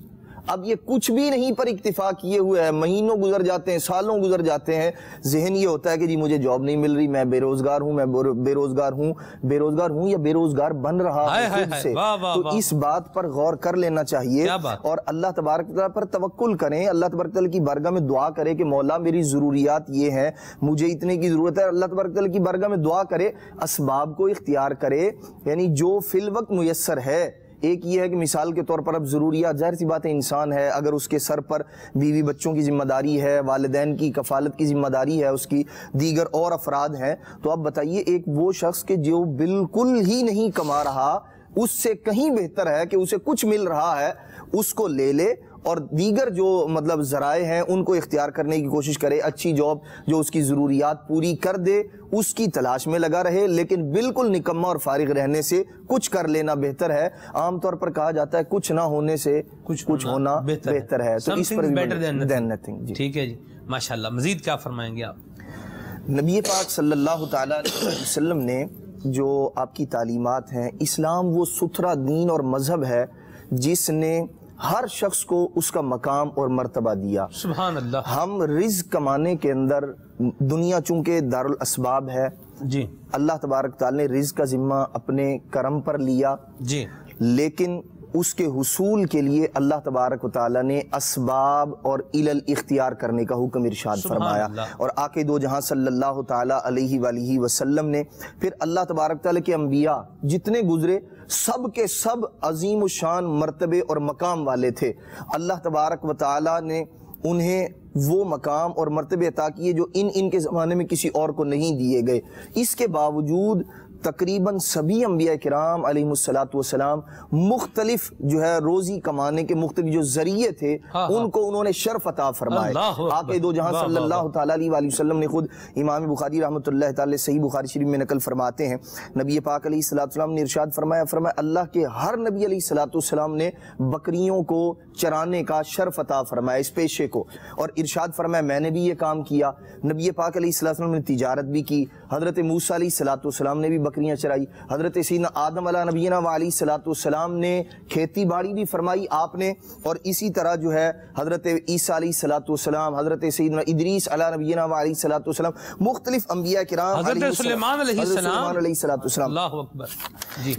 [SPEAKER 5] اب یہ کچھ بھی نہیں پر اکتفا کیے ہوئے ہے، مہینوں گزر جاتے ہیں، سالوں گزر جاتے ہیں، ذہن یہ ہوتا ہے کہ جی مجھے جاب نہیں مل رہی، میں بے روزگار ہوں، میں بے روزگار ہوں یا بے روزگار بن رہا ہوں خود سے۔ تو اس بات پر غور کر لینا چاہیے اور اللہ تبارک تعالیٰ پر توکل کریں، اللہ تبارک تعالیٰ کی بارگاہ میں دعا کرے کہ مولا میری ضروریات یہ ہیں، مجھے اتنے کی ضرورت ہے، اللہ تبارک تعالیٰ کی بارگاہ میں دعا کرے، اسباب کو اختیار کرے، یعنی جو فی الوقت میسر ہے، ایک یہ ہے کہ مثال کے طور پر اب ضروریات، ظاہر سی بات ہے انسان ہے، اگر اس کے سر پر بیوی بچوں کی ذمہ داری ہے، والدین کی کفالت کی ذمہ داری ہے، اس کی دیگر اور افراد ہیں، تو اب بتائیے ایک وہ شخص کہ جو بالکل ہی نہیں کما رہا، اس سے کہیں بہتر ہے کہ اسے کچھ مل رہا ہے اس کو لے لے، اور دیگر جو مطلب ذرائع ہیں ان کو اختیار کرنے کی کوشش کرے، اچھی جاب جو اس کی ضروریات پوری کر دے اس کی تلاش میں لگا رہے، لیکن بالکل نکمہ اور فارغ رہنے سے کچھ کر لینا بہتر ہے۔ عام طور پر کہا جاتا ہے کچھ نہ ہونے سے کچھ ہونا بہتر ہے، تو اس پر دین نتھنگ۔
[SPEAKER 2] ٹھیک ہے جی، ماشاءاللہ۔ مزید کیا فرمائیں گے آپ؟
[SPEAKER 5] نبی پاک صلی اللہ تعالی علیہ وسلم نے جو آپ کی تعلیمات ہیں، اسلام وہ ستھرا دین اور مذہب ہے جس نے ہر شخص کو اس کا مقام اور مرتبہ دیا۔
[SPEAKER 2] سبحان اللہ۔
[SPEAKER 5] ہم رزق کمانے کے اندر، دنیا چونکہ دارالاسباب ہے
[SPEAKER 2] جی،
[SPEAKER 5] اللہ تبارک تعالی نے رزق کا ذمہ اپنے کرم پر لیا
[SPEAKER 2] جی،
[SPEAKER 5] لیکن اس کے حصول کے لیے اللہ تبارک و تعالی نے اسباب اور علل اختیار کرنے کا حکم ارشاد فرمایا، اور آقا دو جہاں صلی اللہ تعالی علیہ وآلہ وسلم نے پھر اللہ تبارک تعالی کے انبیاء جتنے گزرے سب کے سب عظیم الشان مرتبے اور مقام والے تھے، اللہ تبارک و تعالی نے انہیں وہ مقام اور مرتبے عطا کیے جو ان کے زمانے میں کسی اور کو نہیں دیے گئے۔ اس کے باوجود تقریباً سبھی انبیاء کرام علیہ السلام مختلف جو ہے روزی کمانے کے مختلف جو ذریعے تھے ان کو انہوں نے شرف عطا فرمائے۔ آقا دو جہاں صلی اللہ تعالیٰ علیہ وآلہ وسلم نے خود امام بخاری رحمۃ اللہ تعالی صحیح بخاری شریف میں نقل فرماتے ہیں، نبی پاک علیہ السلام نے ارشاد فرمایا اللہ کے ہر نبی علیہ السلام نے بکریوں کو چرانے کا شرف عطا فرمایا، اس پیشے کو، اور ارشاد فرمایا میں نے بھی یہ کام کیا۔ نبی پاک علیہ السلام نے تجارت بھی کی، حضرت موسیٰ علیہ السلام نے بھی بکریاں چرائی، حضرت سیدنا آدم علیہ نبینا علیہ السلام نے کھیتی باڑی بھی فرمائی آپ نے، اور اسی طرح جو ہے حضرت عیسیٰ علیہ السلام، حضرت سیدنا ادریس علیہ نبینا علیہ السلام، مختلف انبیاء کرام،
[SPEAKER 2] حضرت سلیمان علیہ السلام،
[SPEAKER 5] اللہ اکبر۔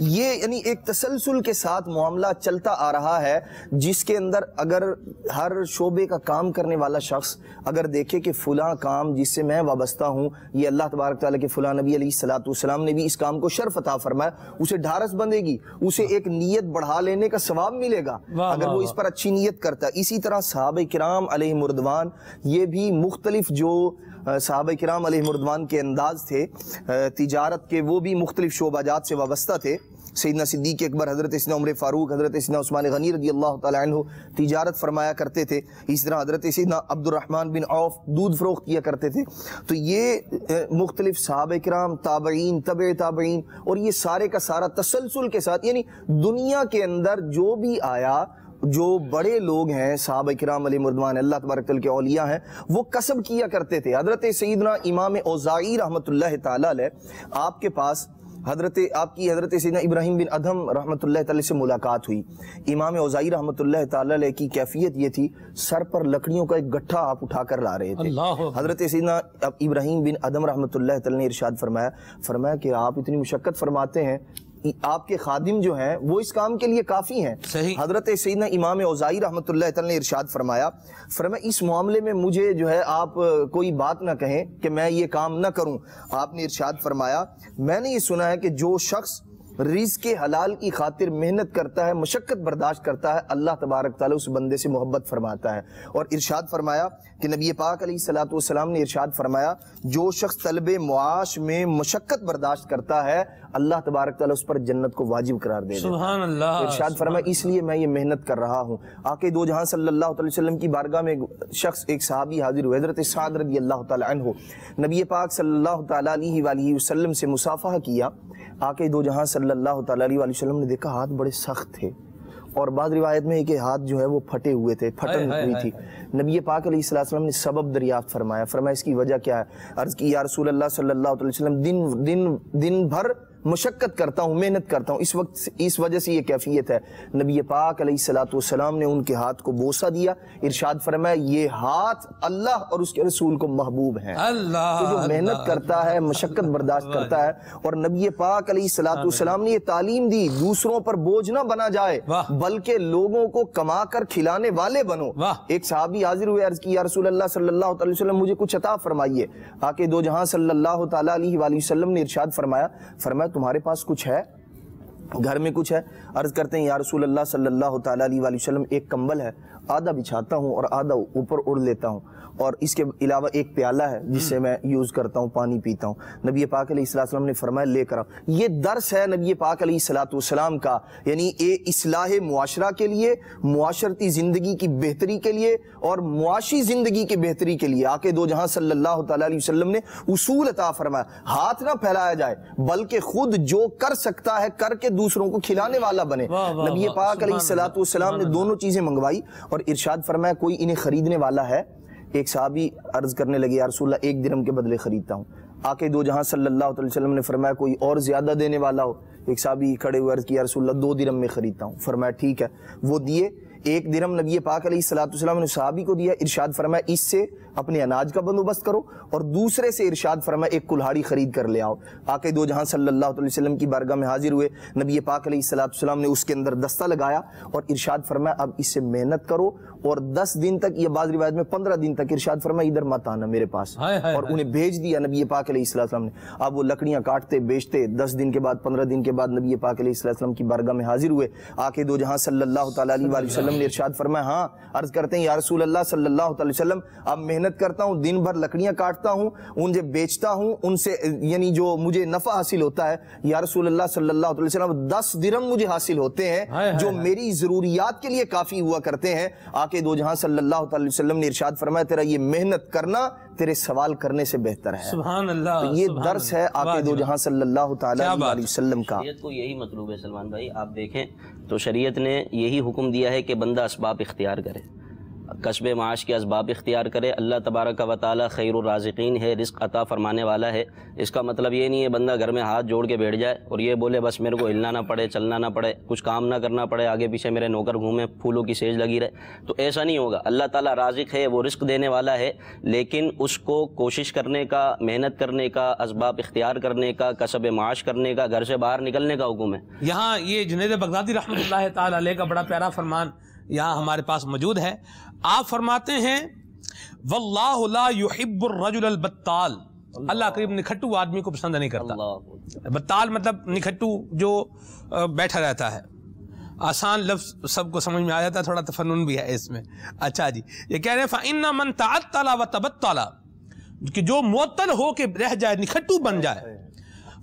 [SPEAKER 5] یہ یعنی ایک تسلسل کے ساتھ معاملہ چلتا آ رہا ہے جس کے اندر اگر ہر شعبے کا کام کرنے والا شخص اگر دیکھے کہ فلاں کام جس سے میں وابستہ ہوں یہ اللہ تبارک تعالیٰ کے فلاں نبی علیہ السلام نے بھی اس کام کو شرف عطا فرمایا، اسے ڈھارس بندے گی، اسے ایک نیت بڑھا لینے کا ثواب ملے گا اگر وہ اس پر اچھی نیت کرتا ہے۔ اسی طرح صحابہ کرام علیہ مردوان، یہ بھی مختلف جو صحابہ کرام علیہ مردوان کے انداز تھے تجارت کے، وہ بھی مختلف شعبہ جات سے وابستہ تھے۔ سیدنا صدیق اکبر، حضرت سیدنا عمر فاروق، حضرت سیدنا عثمان غنی رضی اللہ تعالی عنہ تجارت فرمایا کرتے تھے، اسی طرح حضرت سیدنا عبد الرحمن بن عوف دودھ فروخت کیا کرتے تھے۔ تو یہ مختلف صحابہ کرام، تابعین، تبع تابعین، اور یہ سارے کا سارا تسلسل کے ساتھ، یعنی دنیا کے اندر جو بھی آیا، جو بڑے لوگ ہیں صحابہ کرام علیہ مردوان، اللہ تبارک تعالیٰ کے اولیاء ہیں، وہ کسب کیا کرتے تھے۔ حضرت سیدنا امام اوزاعی رحمۃ اللہ تعالی علیہ، آپ کے پاس حضرت سیدنا ابراہیم بن ادھم رحمۃ اللہ تعالی سے ملاقات ہوئی۔ امام اوزاعی رحمۃ اللہ تعالی علیہ کی کیفیت یہ تھی، سر پر لکڑیوں کا ایک گٹھا آپ اٹھا کر لا رہے تھے۔ حضرت سیدنا ابراہیم بن ادھم رحمۃ اللہ تعالی نے ارشاد فرمایا کہ آپ اتنی مشقت فرماتے ہیں، آپ کے خادم جو ہیں وہ اس کام کے لیے کافی ہیں۔ حضرت سیدنا امام اوزاعی رحمۃ اللہ تعالی نے ارشاد فرمایا اس معاملے میں مجھے جو ہے آپ کوئی بات نہ کہیں کہ میں یہ کام نہ کروں۔ آپ نے ارشاد فرمایا میں نے یہ سنا ہے کہ جو شخص رزق حلال کی خاطر محنت کرتا ہے، مشقت برداشت کرتا ہے، اللہ تبارک تعالیٰ اس بندے سے محبت فرماتا ہے۔ اور ارشاد فرمایا کہ نبی پاک علیہ السلام نے ارشاد فرمایا جو شخص طلب معاش میں مشقت برداشت کرتا ہے اللہ تبارک تعالیٰ اس پر جنت کو واجب قرار دے دیتا ہے۔
[SPEAKER 2] سبحان اللہ۔
[SPEAKER 5] ارشاد فرمایا اس لیے میں یہ محنت کر رہا ہوں۔ آقا دو جہاں صلی اللہ علیہ وسلم کی بارگاہ میں ایک صحابی حاضر ہوئے، حضرت سعد رضی اللہ تعالی عنہ، نبی پاک صلی اللہ تعالی علیہ وآلہ وسلم سے مصافحہ کیا۔ آقا دو جہاں صلی اللہ تعالی علیہ وسلم نے دیکھا ہاتھ بڑے سخت تھے، اور بعض روایت میں ہے کہ ہاتھ جو ہے وہ پھٹے ہوئے تھے، پھٹن ہوئی تھی۔ نبی پاک علیہ السلام نے سبب دریافت فرمایا اس کی وجہ کیا ہے؟ عرض کی یا رسول اللہ صلی اللہ علیہ وسلم دن بھر مشقت کرتا ہوں، محنت کرتا ہوں، اس وجہ سے یہ کیفیت ہے۔ نبی پاک علیہ السلام نے ان کے ہاتھ کو بوسہ دیا، ارشاد فرمایا یہ ہاتھ اللہ اور اس کے رسول کو محبوب ہیں۔ تو جو محنت کرتا ہے، مشقت برداشت کرتا ہے، اور نبی پاک علیہ السلام نے یہ تعلیم دی دوسروں پر بوجھ نہ بنا جائے بلکہ لوگوں کو کما کر کھلانے والے بنو۔ ایک صحابی حاضر ہوئے، عرض کی یا رسول اللہ صلی اللہ علیہ وسلم مجھے کچھ عطا فرمائیے۔ آقا دو جہاں صلی اللہ تعالی علیہ وسلم نے ارشاد فرمایا تمہارے پاس کچھ ہے؟ گھر میں کچھ ہے، عرض کرتے ہیں یا رسول اللہ صلی اللہ تعالیٰ علیہ وآلہ وسلم ایک کمبل ہے، آدھا بچھاتا ہوں اور آدھا اوپر اڑ لیتا ہوں، اور اس کے علاوہ ایک پیالہ ہے جس سے میں یوز کرتا ہوں، پانی پیتا ہوں۔ نبی پاک علیہ السلام نے فرمایا لے کر آؤ۔ یہ درس ہے نبی پاک علیہ السلام کا، یعنی اصلاح معاشرہ کے لیے، معاشرتی زندگی کی بہتری کے لیے اور معاشی زندگی کی بہتری کے لیے آقا دو جہاں صلی اللہ تعالیٰ علیہ وسلم نے اصول عطا فرمایا۔ ہاتھ نہ پھیلایا جائے بلکہ خود جو کر سکتا ہے کر کے دوسروں کو کھلانے والا بنے۔ نبی پاک علیہ السلام نے دونوں چیزیں منگوائی اور ارشاد فرمایا کوئی انہیں خریدنے والا ہے؟ ایک صحابی عرض کرنے لگے یا رسول اللہ 1 درہم کے بدلے خریدتا ہوں۔ آقا دو جہاں صلی اللہ علیہ وسلم نے فرمایا کوئی اور زیادہ دینے والا ہو؟ ایک صحابی کھڑے ہوئے عرض کیا رسول اللہ 2 درہم میں خریدتا ہوں۔ فرمایا ٹھیک ہے، وہ دیے 1 درہم نبی پاک علیہ السلام نے صحابی کو دیا، ارشاد فرمایا اس سے اپنے اناج کا بندوبست کرو، اور دوسرے سے ارشاد فرمایا ایک کلہاڑی خرید کر لے آؤ۔ آقا دو جہاں صلی اللہ علیہ وسلم کی بارگاہ میں حاضر ہوئے، نبی پاک علیہ السلام نے اس کے اندر دستہ لگایا اور ارشاد فرمایا اب اس سے محنت کرو، اور 10 دن تک، یا بعض روایت میں 15 دن تک، ارشاد فرمایا ادھر مت آنا میرے پاس، اور انہیں بھیج دیا نبی پاک علیہ السلام نے۔ اب وہ لکڑیاں کاٹتے بیچتے، 10 دن کے بعد 15 دن کے بعد نبی پاک علیہ السلام کی بارگاہ میں حاضر ہوئے۔ آقا دو جہاں صلی اللہ تعالیٰ علیہ وسلم نے ارشاد فرمایا ہاں، عرض کرتے ہیں یا رسول اللہ صلی اللہ علیہ وسلم اب محنت کرتا ہوں، دن بھر لکڑیاں کاٹتا ہوں، انہیں بیچتا ہوں، ان سے یعنی جو مجھے نفع حاصل ہوتا ہے یا رسول اللہ صلی اللہ علیہ وسلم 10 درہم مجھے حاصل ہوتے ہیں جو میری ضروریات کے لیے کافی ہوا کرتے ہیں۔ آقا دو جہاں صلی اللہ علیہ وسلم نے ارشاد فرمایا تیرا یہ محنت کرنا تیرے سوال کرنے سے بہتر ہے۔
[SPEAKER 2] سبحان اللہ،
[SPEAKER 5] تو یہ درس ہے آقا دو جہاں صلی اللہ تعالیٰ علیہ وسلم کا۔
[SPEAKER 7] شریعت کو یہی مطلوب ہے سلمان بھائی، آپ دیکھیں تو شریعت نے یہی حکم دیا ہے کہ بندہ اسباب اختیار کرے، کسب معاش کے اسباب اختیار کرے۔ اللہ تبارک و تعالی خیر الرازقین ہے، رزق عطا فرمانے والا ہے۔ اس کا مطلب یہ نہیں ہے بندہ گھر میں ہاتھ جوڑ کے بیٹھ جائے اور یہ بولے بس میرے کو ہلنا نہ پڑے، چلنا نہ پڑے، کچھ کام نہ کرنا پڑے، آگے پیچھے میرے نوکر گھومیں، پھولوں کی سیج لگی رہے، تو ایسا نہیں ہوگا۔ اللہ تعالیٰ رازق ہے، وہ رزق دینے والا ہے، لیکن اس کو کوشش کرنے کا، محنت کرنے کا، اسباب اختیار کرنے کا، کسب معاش کرنے کا، گھر سے باہر نکلنے کا حکم ہے۔
[SPEAKER 2] یہاں یہ جنید بغدادی رحمۃ اللہ تعالی علیہ کا بڑا پیارا فرمان یہاں ہمارے پاس موجود ہے۔ آپ فرماتے ہیں واللہ لا يحب الرجل البطال، اللہ قریب نکھٹو آدمی کو پسند نہیں کرتا۔ بطال مطلب نکھٹو جو بیٹھا رہتا ہے۔ آسان لفظ سب کو سمجھ میں آ جاتا ہے، تھوڑا تفنن بھی ہے اس میں۔ اچھا جی، یہ کہہ رہے ہیں فَإِنَّ مَن تَعَطَّلَ وَتَبَطَّلَ، کہ جو معطل ہو کے رہ جائے، نکھٹو بن جائے،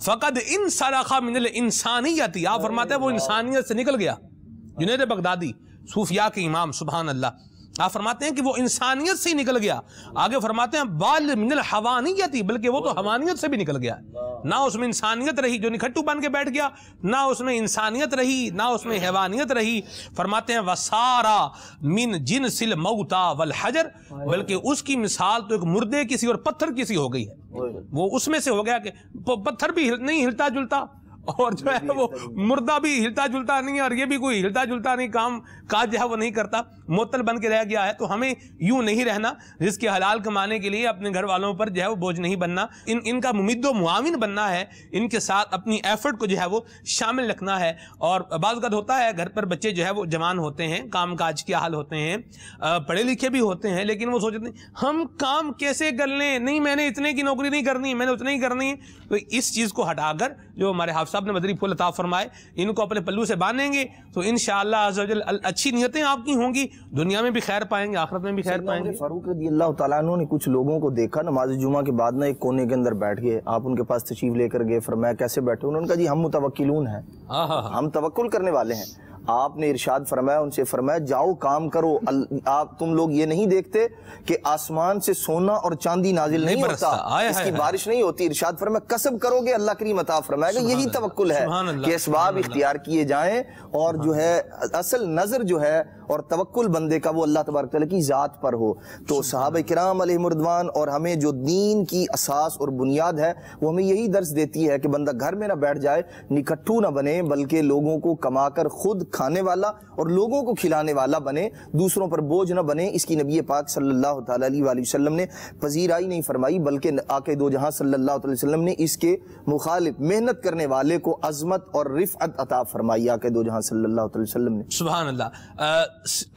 [SPEAKER 2] فقد انسلخ من الانسانیت، آپ فرماتے ہیں وہ انسانیت سے نکل گیا۔ جنید بغدادی صوفیاء کے امام، سبحان اللہ، آپ فرماتے ہیں کہ وہ انسانیت سے ہی نکل گیا۔ آگے فرماتے ہیں بال من الحوانیت، بلکہ وہ تو حوانیت سے بھی نکل گیا، نہ اس میں انسانیت رہی، جو نکھٹو بن کے بیٹھ گیا، نہ اس میں انسانیت رہی، نہ اس میں حیوانیت رہی۔ فرماتے ہیں وسارا من جنس الموتى والحجر، بلکہ اس کی مثال تو ایک مردے کسی اور پتھر کسی ہو گئی ہے۔ وہ اس میں سے ہو گیا کہ پتھر بھی نہیں ہلتا جلتا، اور جو ہے وہ مردہ بھی ہلتا جلتا نہیں ہے، اور یہ بھی کوئی ہلتا جلتا نہیں، کام کاج جو ہے وہ نہیں کرتا، معطل بن کے رہ گیا ہے۔ تو ہمیں یوں نہیں رہنا، رزق حلال کمانے کے لیے اپنے گھر والوں پر جو ہے وہ بوجھ نہیں بننا، ان کا ممد و معاون بننا ہے، ان کے ساتھ اپنی ایفرٹ کو جو ہے وہ شامل رکھنا ہے۔ اور بعض اوقات ہوتا ہے گھر پر بچے جو ہے وہ جوان ہوتے ہیں، کام کاج کے حال ہوتے ہیں، پڑھے لکھے بھی ہوتے ہیں، لیکن وہ سوچتے ہیں ہم کام کیسے کر لیں، نہیں میں نے اتنے کی نوکری نہیں کرنی، میں نے اتنے ہی کرنی۔ تو اس چیز کو ہٹا کر جو ہمارے حافظ صاحب نے مدری پھول عطا فرمائے، ان کو اپنے پلو سے باندھیں گے تو انشاءاللہ عز و جل اچھی نیتیں آپ کی ہوں گی، دنیا میں بھی خیر پائیں گے، آخرت میں بھی خیر پائیں گے۔
[SPEAKER 5] فاروق رضی اللہ تعالیٰ عنہ نے کچھ لوگوں کو دیکھا نماز جمعہ کے بعد ایک کونے کے اندر بیٹھ گئے، آپ ان کے پاس تشریف لے کر گئے، فرمایا کیسے بیٹھے؟ انہوں نے کہا جی ہم متوکلون ہیں، ہم توکل کرنے والے ہیں۔ آپ نے ارشاد فرمایا، ان سے فرمایا جاؤ کام کرو، آپ تم لوگ یہ نہیں دیکھتے کہ آسمان سے سونا اور چاندی نازل نہیں ہوتا، اس کی بارش نہیں ہوتی؟ ارشاد فرمایا کسب کرو گے اللہ کریم عطا فرمائے گا۔ یہی توکل ہے کہ اسباب اختیار کیے جائیں، اور جو ہے اصل نظر جو ہے اور توکل بندے کا وہ اللہ تبارک تعالیٰ کی ذات پر ہو۔ تو صحابہ کرام علیہ رضوان اور ہمیں جو دین کی اساس اور بنیاد ہے وہ ہمیں یہی درس دیتی ہے کہ بندہ گھر میں نہ بیٹھ جائے، نکٹھو نہ بنے، بلکہ لوگوں کو کما کر خود کھانے والا اور لوگوں کو کھلانے والا بنے، دوسروں پر بوجھ نہ بنے، اس کی نبی پاک صلی اللہ تعالیٰ علیہ وآلہ وسلم نے پذیرائی نہیں فرمائی، بلکہ آقا دو جہاں صلی اللہ علیہ وسلم نے اس کے مخالف محنت کرنے والے کو عظمت اور رفعت عطا فرمائی آقا دو جہاں صلی اللہ علیہ وسلم نے۔
[SPEAKER 2] سبحان اللہ۔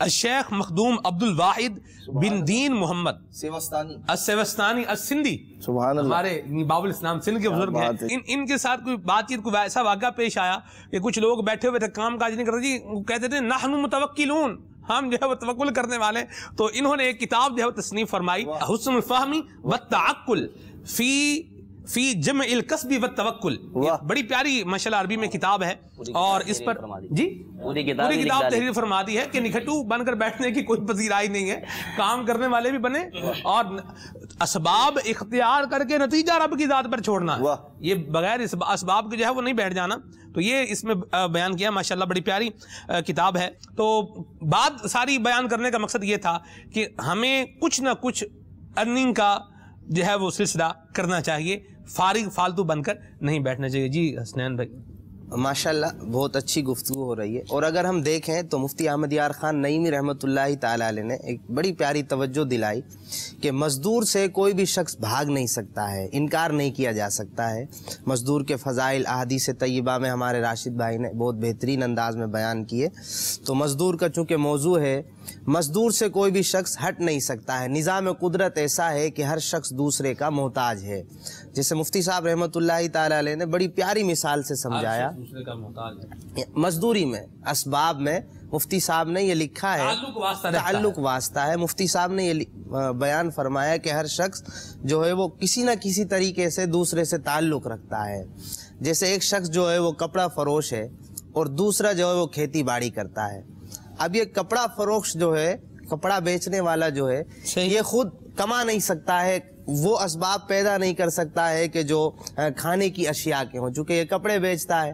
[SPEAKER 2] الشیخ مخدوم عبد الواحد بن دین محمد سیوستانی السندھی،
[SPEAKER 5] سبحان اللہ،
[SPEAKER 2] ہمارے باب الاسلام سندھ کے بزرگ ہیں، ان کے ساتھ کوئی بات چیت، کوئی ایسا واقعہ پیش آیا کہ کچھ لوگ بیٹھے ہوئے تھے، کام کاج نہیں کرتے، جی کہتے تھے نحن متوکلون، ہم جو ہے وہ توکل کرنے والے، تو انہوں نے ایک کتاب جو ہے وہ تصنیف فرمائی، حسن الفہمی والتعقل فی جمع الکسب والتوکل، بڑی پیاری ماشاءاللہ عربی میں کتاب ہے، اور اس پر جی پوری کتاب تحریر فرما دی ہے کہ نکھٹو بن کر بیٹھنے کی کوئی پذیرائی نہیں ہے، کام کرنے والے بھی بنے اور اسباب اختیار کر کے نتیجہ رب کی ذات پر چھوڑنا، یہ بغیر اسباب کے جو ہے وہ نہیں بیٹھ جانا، تو یہ اس میں بیان کیا ماشاءاللہ، بڑی پیاری کتاب ہے۔ تو بات ساری بیان کرنے کا مقصد یہ تھا کہ ہمیں کچھ نہ کچھ ارننگ کا جو ہے وہ سلسلہ کرنا چاہیے، فارغ فالتو بن کر نہیں بیٹھنا چاہیے۔ جی حسنین بھائی۔
[SPEAKER 8] ماشاءاللہ بہت اچھی گفتگو ہو رہی ہے، اور اگر ہم دیکھیں تو مفتی احمد یار خان نعیمی رحمۃ اللہ تعالیٰ علیہ نے ایک بڑی پیاری توجہ دلائی کہ مزدور سے کوئی بھی شخص بھاگ نہیں سکتا ہے، انکار نہیں کیا جا سکتا ہے۔ مزدور کے فضائل احادیث طیبہ میں ہمارے راشد بھائی نے بہت بہترین انداز میں بیان کیے، تو مزدور کا چونکہ موضوع ہے، مزدور سے کوئی بھی شخص ہٹ نہیں سکتا ہے، نظام قدرت ایسا ہے کہ ہر شخص دوسرے کا محتاج ہے، جیسے مفتی صاحب رحمۃ اللہ تعالیٰ علیہ نے بڑی پیاری مثال سے سمجھایا۔ مزدوری میں اسباب میں مفتی صاحب نے یہ لکھا ہے، تعلق واسطہ ہے، مفتی صاحب نے یہ بیان فرمایا کہ ہر شخص جو ہے وہ کسی نہ کسی طریقے سے دوسرے سے تعلق رکھتا ہے، جیسے ایک شخص جو ہے وہ کپڑا فروش ہے اور دوسرا جو ہے وہ کھیتی باڑی کرتا ہے۔ اب یہ کپڑا فروش جو ہے، کپڑا بیچنے والا جو ہے، یہ خود کما نہیں سکتا ہے، وہ اسباب پیدا نہیں کر سکتا ہے کہ جو کھانے کی اشیاء کے ہوں، چونکہ یہ کپڑے بیچتا ہے،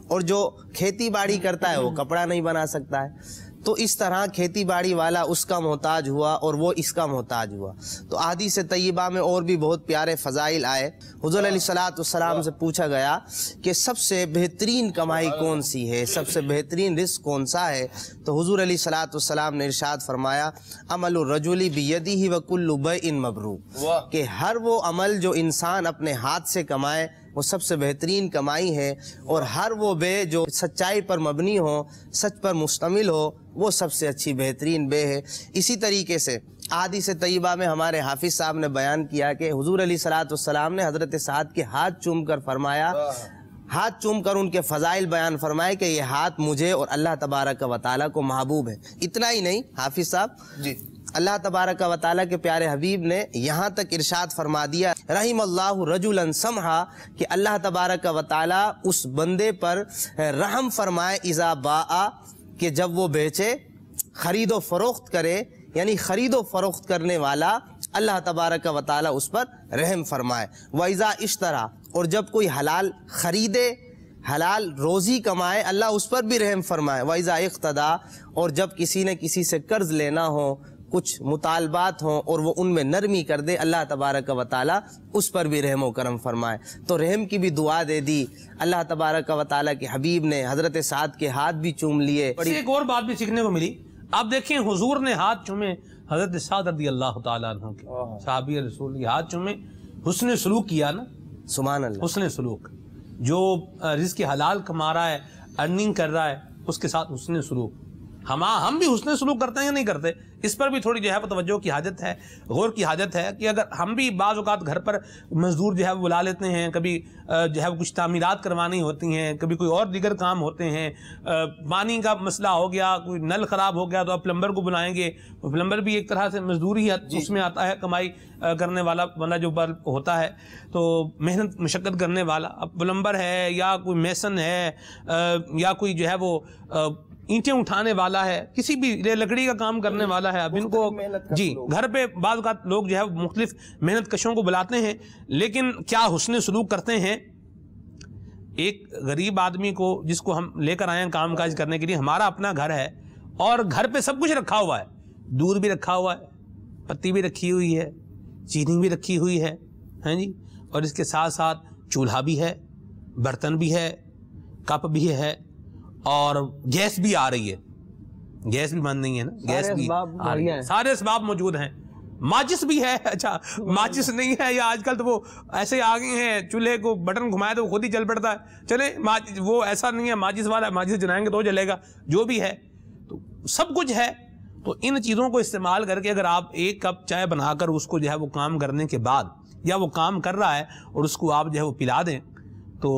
[SPEAKER 8] اور جو کھیتی باڑی کرتا ہے وہ کپڑا نہیں بنا سکتا ہے، تو اس طرح کھیتی باڑی والا اس کا محتاج ہوا اور وہ اس کا محتاج ہوا۔ تو احادیث طیبہ میں اور بھی بہت پیارے فضائل آئے۔ حضور علیہ الصلوۃ والسلام سے پوچھا گیا کہ سب سے بہترین کمائی کون سی ہے، سب سے بہترین رزق کون سا ہے، تو حضور علیہ الصلوۃ والسلام نے ارشاد فرمایا عمل الرجل بیدہ وکل بیع مبرور، کہ ہر وہ عمل جو انسان اپنے ہاتھ سے کمائے وہ سب سے بہترین کمائی ہے، اور ہر وہ بے جو سچائی پر مبنی ہو، سچ پر مشتمل ہو، وہ سب سے اچھی بہترین بے ہے۔ اسی طریقے سے احادیث طیبہ میں ہمارے حافظ صاحب نے بیان کیا کہ حضور علیہ الصلوۃ والسلام نے حضرت سعد کے ہاتھ چوم کر فرمایا، ہاتھ چوم کر ان کے فضائل بیان فرمائے کہ یہ ہاتھ مجھے اور اللہ تبارک و تعالیٰ کو محبوب ہے۔ اتنا ہی نہیں، حافظ صاحب جی، اللہ تبارک و تعالیٰ کے پیارے حبیب نے یہاں تک ارشاد فرما دیا رحم اللہ رجلا سمحا، کہ اللہ تبارک و تعالیٰ اس بندے پر رحم فرمائے اذا باء، کہ جب وہ بیچے، خرید و فروخت کرے، یعنی خرید و فروخت کرنے والا اللہ تبارک و تعالیٰ اس پر رحم فرمائے۔ وَإِذَا اشترا، اور جب کوئی حلال خریدے، حلال روزی کمائے، اللہ اس پر بھی رحم فرمائے۔ وَإِذَا اقتدا، اور جب کسی نے کسی سے قرض لینا ہو، کچھ مطالبات ہوں اور وہ ان میں نرمی کر دے، اللہ تبارک و تعالیٰ اس پر بھی رحم و کرم فرمائے۔ تو رحم کی بھی دعا دے دی اللہ تبارک و تعالیٰ کے حبیب نے، حضرت سعد کے ہاتھ بھی چوم لیے۔
[SPEAKER 2] ایک اور بات بھی سیکھنے کو ملی، آپ دیکھیں حضور نے ہاتھ چومے حضرت سعد رضی اللہ تعالیٰ عنہ کے، صحابی رسول کے ہاتھ چومے، حسن سلوک کیا نا،
[SPEAKER 8] سبحان اللہ،
[SPEAKER 2] حسن سلوک، جو رزق حلال کما رہا ہے، ارننگ کر رہا ہے، اس کے ساتھ حسن سلوک۔ ہم بھی حسن سلوک کرتے ہیں یا نہیں کرتے، اس پر بھی تھوڑی جو ہے توجہ کی حاجت ہے، غور کی حاجت ہے، کہ اگر ہم بھی بعض اوقات گھر پر مزدور جو ہے وہ بلا لیتے ہیں، کبھی جو ہے وہ کچھ تعمیرات کروانی ہوتی ہیں، کبھی کوئی اور دیگر کام ہوتے ہیں، پانی کا مسئلہ ہو گیا، کوئی نل خراب ہو گیا تو آپ پلمبر کو بلائیں گے، پلمبر بھی ایک طرح سے مزدوری اس میں آتا ہے، کمائی کرنے والا بندہ جو ہوتا ہے، تو محنت مشقت کرنے والا، اب پلمبر ہے یا کوئی میسن ہے یا کوئی جو ہے وہ اینٹیں اٹھانے والا ہے، کسی بھی لکڑی کا کام کرنے والا ہے، اب ان کو جی گھر پہ بعض اوقات لوگ جو ہے مختلف محنت کشوں کو بلاتے ہیں، لیکن کیا حسن سلوک کرتے ہیں؟ ایک غریب آدمی کو جس کو ہم لے کر آئے ہیں کام کاج کرنے کے لیے، ہمارا اپنا گھر ہے اور گھر پہ سب کچھ رکھا ہوا ہے، دودھ بھی رکھا ہوا ہے، پتی بھی رکھی ہوئی ہے، چینی بھی رکھی ہوئی ہے، ہاں جی، اور اس کے ساتھ ساتھ چولہا بھی ہے، برتن بھی ہے، کپ بھی ہے، اور گیس بھی آ رہی ہے, گیس بھی بند نہیں ہے نا, گیس بھی آ رہی ہے, سارے اسباب موجود ہیں, ماچس بھی ہے. اچھا ماچس نہیں ہے, یا آج کل تو وہ ایسے آ گئے ہیں چولہے کو بٹن گھمائے تو وہ خود ہی جل پڑتا ہے, چلے وہ ایسا نہیں ہے ماچس والا, ماچس جلائیں گے تو جلے گا, جو بھی ہے تو سب کچھ ہے. تو ان چیزوں کو استعمال کر کے اگر آپ ایک کپ چائے بنا کر اس کو جو ہے وہ کام کرنے کے بعد, یا وہ کام کر رہا ہے اور اس کو آپ جو ہے وہ پلا دیں, تو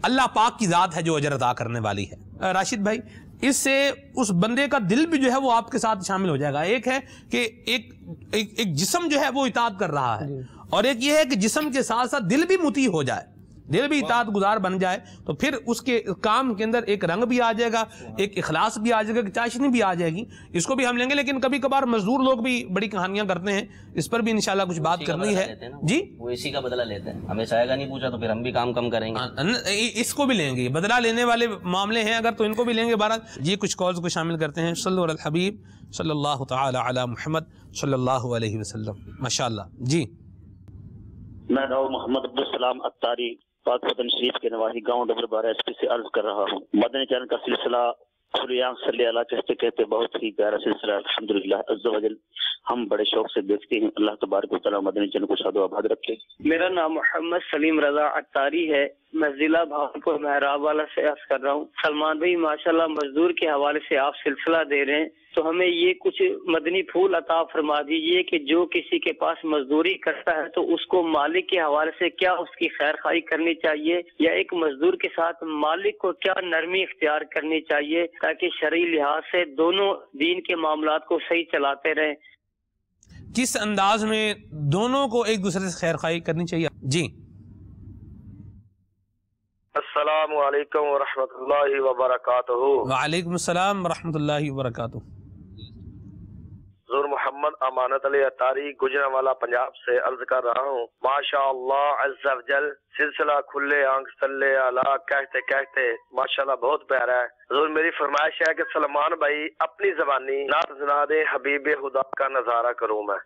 [SPEAKER 2] اللہ پاک کی ذات ہے جو اجر عطا کرنے والی ہے. راشد بھائی, اس سے اس بندے کا دل بھی جو ہے وہ آپ کے ساتھ شامل ہو جائے گا. ایک ہے کہ ایک جسم جو ہے وہ اطاعت کر رہا ہے, اور ایک یہ ہے کہ جسم کے ساتھ ساتھ دل بھی مطیع ہو جائے, دل بھی اطاعت گزار بن جائے, تو پھر اس کے کام کے اندر ایک رنگ بھی آ جائے گا, ایک اخلاص بھی آ جائے گا, ایک چاشنی بھی آ جائے گی. اس کو بھی ہم لیں گے. لیکن کبھی کبھار مزدور لوگ بھی بڑی کہانیاں کرتے ہیں, اس پر بھی انشاءاللہ کچھ بات کرنی ہے. جی
[SPEAKER 7] وہ اسی کا بدلہ لیتے ہیں, ہمیں چاہے گا نہیں پوچھا تو پھر ہم بھی کام کم کریں گے,
[SPEAKER 2] اس کو بھی لیں گے. بدلہ لینے والے معاملے ہیں اگر, تو ان کو بھی لیں گے. بہرحال جی کچھ کالز کو شامل کرتے ہیں. صلو علی الحبیب صلی اللہ تعالی علی محمد صلی اللہ علیہ وسلم. ماشاءاللہ. جی
[SPEAKER 9] میں راؤ محمد عبدالسلام اتاری پاک وطن شریف کے نواحی گاؤں ڈبر بارہ ایس پی سے عرض کر رہا ہوں. مدنی چینل کا سلسلہ کھلی آنکھ صلی اللہ کہتے کہتے بہت ہی پیارا سلسلہ الحمدللہ عز و جل ہم بڑے شوق سے دیکھتے ہیں. اللہ تبارک و تعالی مدنی چینل کو شاد و آباد رکھے.
[SPEAKER 10] میرا نام محمد سلیم رضا اتاری ہے, میں ضلع بھاولپور محراب والا سے عرض کر رہا ہوں. سلمان بھائی ماشاءاللہ مزدور کے حوالے سے آپ سلسلہ دے رہے ہیں, تو ہمیں یہ کچھ مدنی پھول عطا فرما دیجئے کہ جو کسی کے پاس مزدوری کرتا ہے تو اس کو مالک کے حوالے سے کیا اس کی خیر خواہی کرنی چاہیے, یا ایک مزدور کے ساتھ مالک کو کیا نرمی اختیار کرنی چاہیے تاکہ شرعی لحاظ سے دونوں دین کے معاملات کو صحیح چلاتے رہیں.
[SPEAKER 2] کس انداز میں دونوں کو ایک دوسرے سے خیر خواہی کرنی چاہیے؟ جی
[SPEAKER 11] السلام علیکم ورحمۃ اللہ وبرکاتہ.
[SPEAKER 2] وعلیکم السلام ورحمۃ اللہ وبرکاتہ.
[SPEAKER 11] حضور محمد امانت علی اتاری گجرانوالا پنجاب سے عرض کر رہا ہوں. ماشاء اللہ عز و جل سلسلہ کھلے آنکھ صلی اللہ کہتے کہتے ماشاءاللہ بہت پیارا ہے. حضور میری فرمائش ہے کہ سلمان بھائی اپنی زبانی نعت سنا دیں, حبیب خدا کا نظارہ کروں میں.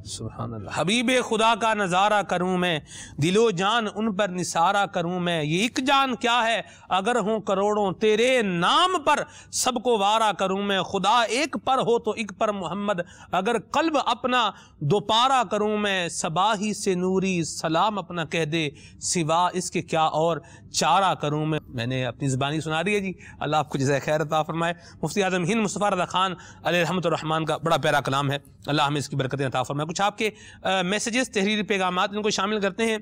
[SPEAKER 2] سبحان اللہ. حبیب خدا کا نظارہ کروں میں, دل و جان ان پر نثارہ کروں میں. یہ ایک جان کیا ہے اگر ہوں کروڑوں, تیرے نام پر سب کو وارہ کروں میں. خدا ایک پر ہو تو ایک پر محمد, اگر قلب اپنا دوپارہ کروں میں. صباحی سے نوری سلام اپنا کہہ دے, سوا اس کے کیا اور چارہ کروں میں. میں نے اپنی زبانی سنا دی ہے جی, اللہ آپ کو جزائے خیر عطا فرمائے. مفتی اعظم ہند مصطفیٰ رضا خان علیہ رحمۃ الرحمان کا بڑا پیارا کلام ہے, اللہ ہمیں اس کی برکتیں عطا فرمائے. کچھ آپ کے میسیجز, تحریری پیغامات, ان کو شامل کرتے ہیں.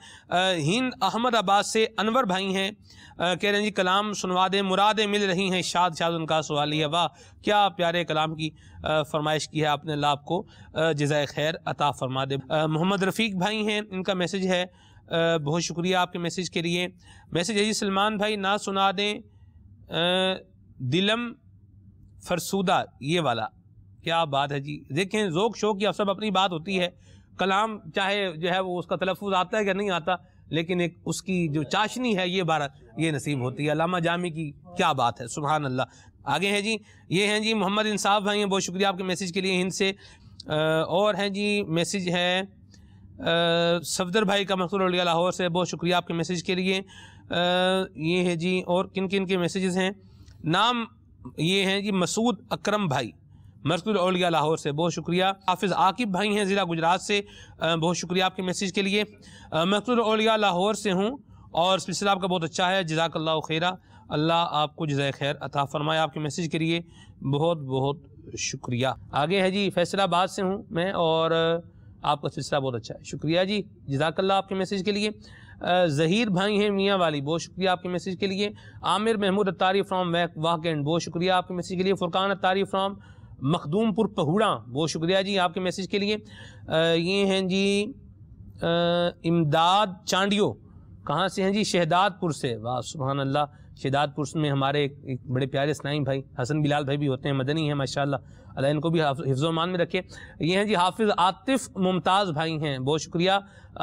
[SPEAKER 2] ہند احمد آباد سے انور بھائی ہیں, کہہ رہے ہیں جی کلام سنوا دیں, مرادیں مل رہی ہیں, شاد شاد ان کا سوال ہے. واہ کیا پیارے کلام کی فرمائش کی ہے آپ نے, اللہ آپ کو جزائے خیر عطا فرما دے. محمد رفیق بھائی ہیں, ان کا میسیج ہے, بہت شکریہ آپ کے میسیج کے لیے. میسیج ہے جی سلمان بھائی نہ سنا دیں دلم فرسودہ, یہ والا کیا بات ہے جی. دیکھیں ذوق شوق کی سب اپنی بات ہوتی ہے, کلام چاہے جو ہے وہ اس کا تلفظ آتا ہے یا نہیں آتا, لیکن ایک اس کی جو چاشنی ہے یہ بارہ یہ نصیب ہوتی ہے. علامہ جامی کی کیا بات ہے, سبحان اللہ. آگے ہیں جی, یہ ہیں جی محمد انصاف بھائی ہیں, بہت شکریہ آپ کے میسیج کے لیے ہند سے. اور ہیں جی میسیج ہے صفدر بھائی کا مقصود اولیاء لاہور سے, بہت شکریہ آپ کے میسیج کے لیے. یہ ہے جی, اور کن کن کے میسیجز ہیں, نام یہ ہیں جی مسعود اکرم بھائی مرکز اولیاء لاہور سے, بہت شکریہ. حافظ عاقب بھائی ہیں ضلع گجرات سے, بہت شکریہ آپ کے میسیج کے لیے. مرکز اولیاء لاہور سے ہوں اور سلسلہ آپ کا بہت اچھا ہے, جزاک اللہ خیرہ, اللہ آپ کو جزائے خیر عطا فرمائے. آپ کے میسیج کے لیے بہت بہت شکریہ. آگے ہے جی فیصل آباد سے ہوں میں, اور آپ کا سلسلہ بہت اچھا ہے, شکریہ جی, جزاک اللہ آپ کے میسیج کے لیے. ظہیر بھائی ہیں میاں والی, بہت شکریہ آپ کے میسیج کے لیے. عامر محمود اتاری فرام واکینڈ, بہت شکریہ آپ کے میسیج کے لیے. فرقان اتاری فرام مخدوم پور پہوڑا, بہت شکریہ جی آپ کے میسیج کے لیے. یہ ہیں جی امداد چانڈیو, کہاں سے ہیں جی, شہداد پور سے. واہ سبحان اللہ, شہداد پور میں ہمارے ایک بڑے پیارے اسنائی بھائی حسن بلال بھائی بھی ہوتے ہیں, مدنی ہیں ماشاءاللہ, اللہ ان کو بھی حفظ و امان میں رکھے. یہ ہیں جی حافظ عاطف ممتاز بھائی ہیں, بہت شکریہ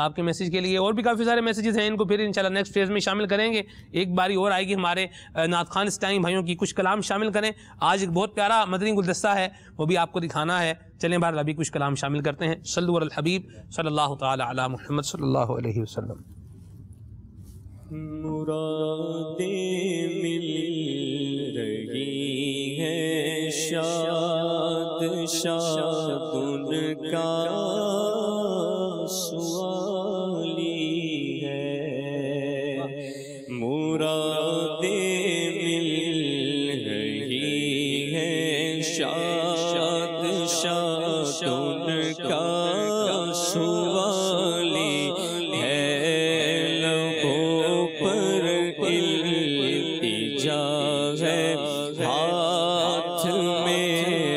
[SPEAKER 2] آپ کے میسیج کے لیے. اور بھی کافی سارے میسیجز ہیں, ان کو پھر انشاءاللہ نیکسٹ فیز میں شامل کریں گے. ایک باری اور آئے گی ہمارے نعت خوان اسٹائن بھائیوں کی, کچھ کلام شامل کریں. آج ایک بہت پیارا مدنی گلدستہ ہے, وہ بھی آپ کو دکھانا ہے. چلیں بہرحال ابھی کچھ کلام شامل کرتے ہیں. صلو علی الحبیب صلی اللہ تعالی علی محمد صلی اللہ علیہ وسلم.
[SPEAKER 12] مرادیں مل رہی ہیں شاد شاد ان کا سوالی ہے مرادیں مل رہی ہیں شاد شاد ان کا سوالی ہے لبوں پر التجا ہے ہاتھ میں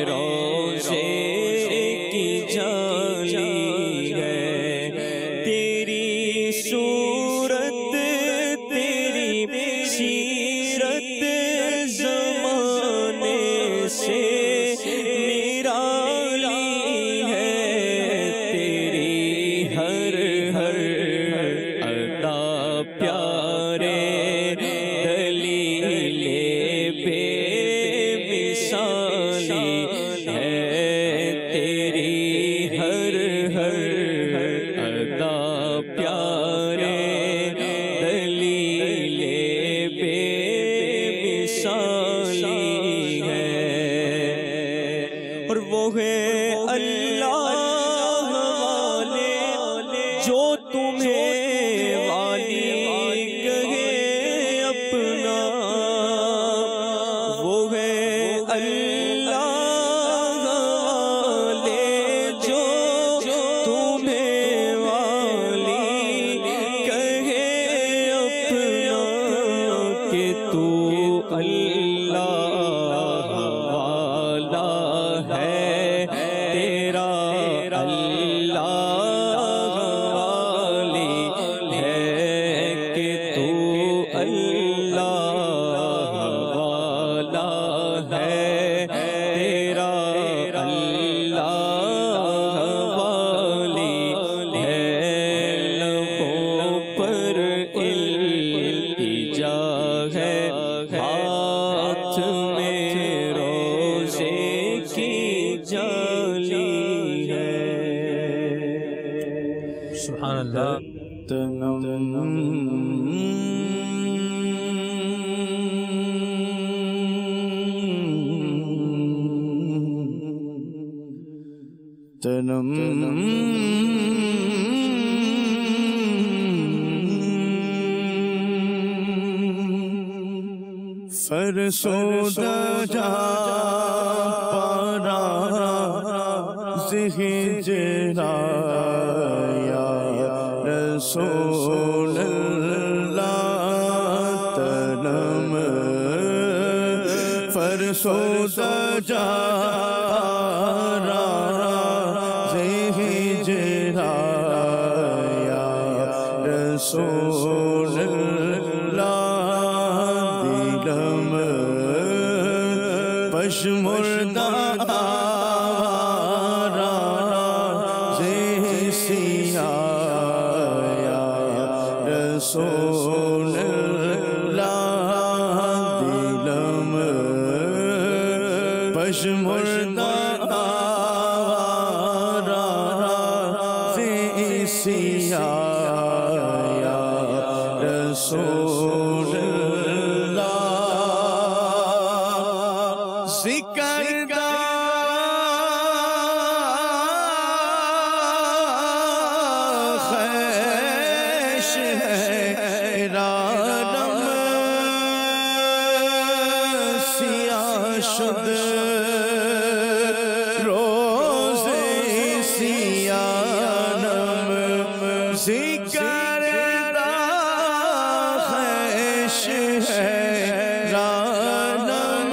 [SPEAKER 12] روزے کی جالی ہے تیری صورت تیری سیرت زمانے سے نرالی ہے تیری ہر ہر ادا پیارے دلیل بے مثالی ہے تیری ہر ہر ادا پیارے دلیل بے مثالی ہے اور وہ ہے اللہ والے جو تمہیں والی کہے اپنا وہ ہے اللہ والے جو تمہیں والی کہے اپنا کہ تو اللہ والا ہے تیرا اللہ والی ہے کہ تو اللہ والا ہے تیرا اللہ والی ہے لبوں پر التجا ہے ہاتھ میں روزے کی جالی ہے
[SPEAKER 2] سبحان اللہ
[SPEAKER 12] تنم فرسودہ جا پارا زہجرا یا رسول اللہ تنم فرسودہ جا پارا زہجرا یا رسول اللہ دلم پشمردہ آوارا سیاہ یا رسول اللہ دلم پشمردہ آوارا سیاہ یا رسول اللہ ذکر خیش ہے ارادم سیاہ شد روزے سیانم ذکر خیش ہے رانم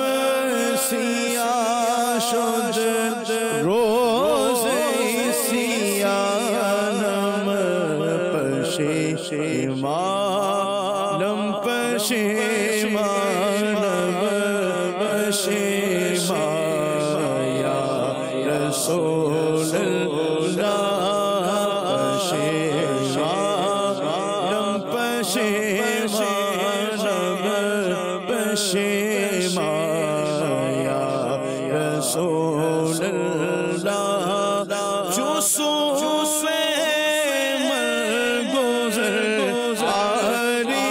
[SPEAKER 12] سیاہ شد روزے سیانم پشیمانم پشیمانم پشیمان یا رسول اللہ پشیمانم پشیمانم پشیمان یا رسول اللہ جو سوے مرگزر آری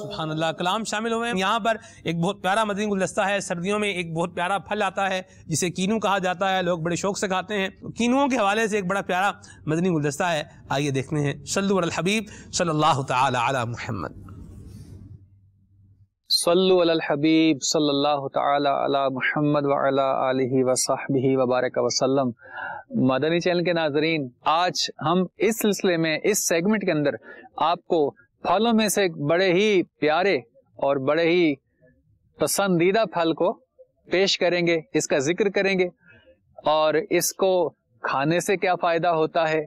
[SPEAKER 2] سبحان اللہ. کلام شامل ہوئے ہیں. یہاں پر ایک بہت پیارا مدنی گلدستہ ہے. سردیوں میں ایک بہت پیارا پھل آتا ہے جسے کینو کہا جاتا ہے. لوگ بڑے شوق سے کھاتے ہیں. کینوؤں کے حوالے سے ایک بڑا پیارا مدنی گلدستہ ہے. آئیے دیکھتے ہیں. صلو علی الحبیب صلی اللہ تعالی علی محمد.
[SPEAKER 13] صلو علی الحبیب صلی اللہ تعالی علی محمد وعلی آلہ وصحبہ وبارک وسلم. مدنی چینل کے ناظرین، آج ہم اس سلسلے میں اس سیگمنٹ کے اندر آپ کو پھلوں میں سے ایک بڑے ہی پیارے اور بڑے ہی پسندیدہ پھل کو پیش کریں گے، اس کا ذکر کریں گے اور اس کو کھانے سے کیا فائدہ ہوتا ہے،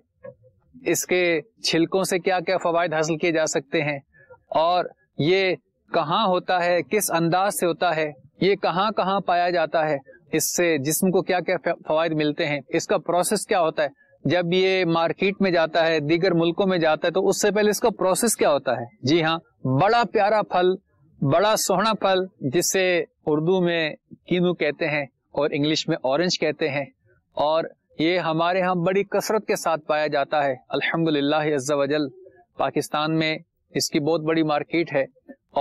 [SPEAKER 13] اس کے چھلکوں سے کیا کیا فوائد حاصل کیے جا سکتے ہیں، اور یہ کہاں ہوتا ہے، کس انداز سے ہوتا ہے، یہ کہاں کہاں پایا جاتا ہے، اس سے جسم کو کیا کیا فوائد ملتے ہیں، اس کا پروسیس کیا ہوتا ہے. جب یہ مارکیٹ میں جاتا ہے، دیگر ملکوں میں جاتا ہے، تو اس سے پہلے اس کا پروسیس کیا ہوتا ہے. جی ہاں، بڑا پیارا پھل، بڑا سوہنا پھل جسے اردو میں کینو کہتے ہیں اور انگلش میں اورنج کہتے ہیں، اور یہ ہمارے ہاں بڑی کثرت کے ساتھ پایا جاتا ہے. الحمدللہ عز وجل پاکستان میں اس کی بہت بڑی مارکیٹ ہے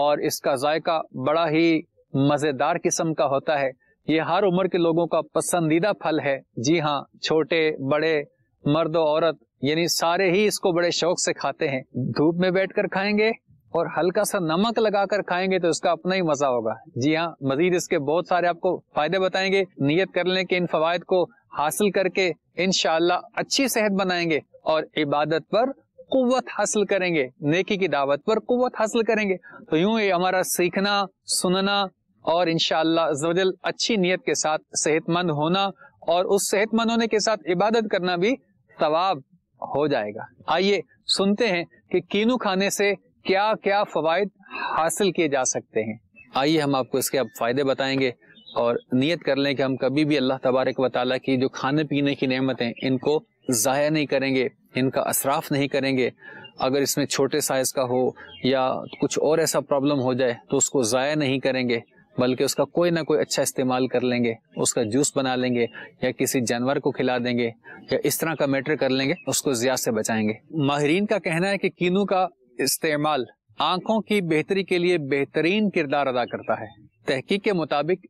[SPEAKER 13] اور اس کا ذائقہ بڑا ہی مزیدار قسم کا ہوتا ہے. یہ ہر عمر کے لوگوں کا پسندیدہ پھل ہے. جی ہاں، چھوٹے بڑے مرد و عورت یعنی سارے ہی اس کو بڑے شوق سے کھاتے ہیں. دھوپ میں بیٹھ کر کھائیں گے اور ہلکا سا نمک لگا کر کھائیں گے تو اس کا اپنا ہی مزہ ہوگا. جی ہاں، مزید اس کے بہت سارے آپ کو فائدے بتائیں گے. نیت کر لیں کہ ان فوائد کو حاصل کر کے انشاءاللہ اچھی صحت بنائیں گے اور عبادت پر قوت حاصل کریں گے، نیکی کی دعوت پر قوت حاصل کریں گے. تو یوں یہ ہمارا سیکھنا، سننا اور انشاءاللہ عز و جل اچھی نیت کے ساتھ صحت مند ہونا اور اس صحت مند ہونے کے ساتھ عبادت کرنا بھی ثواب ہو جائے گا. آئیے سنتے ہیں کہ کینو کھانے سے کیا کیا فوائد حاصل کیے جا سکتے ہیں. آئیے ہم آپ کو اس کے اب فائدے بتائیں گے اور نیت کر لیں کہ ہم کبھی بھی اللہ تبارک و تعالیٰ کی جو کھانے پینے کی نعمتیں ان کو ضائع نہیں کریں گے، ان کا اسراف نہیں کریں گے. اگر اس میں چھوٹے سائز کا ہو یا کچھ اور ایسا پرابلم ہو جائے تو اس کو ضائع نہیں کریں گے، بلکہ اس کا کوئی نہ کوئی اچھا استعمال کر لیں گے. اس کا جوس بنا لیں گے یا کسی جانور کو کھلا دیں گے یا اس طرح کا میٹر کر لیں گے، اس کو ضیاء سے بچائیں گے. ماہرین کا کہنا ہے کہ کینو کا استعمال آنکھوں کی بہتری کے لیے بہترین کردار ادا کرتا ہے. تحقیق کے مطابق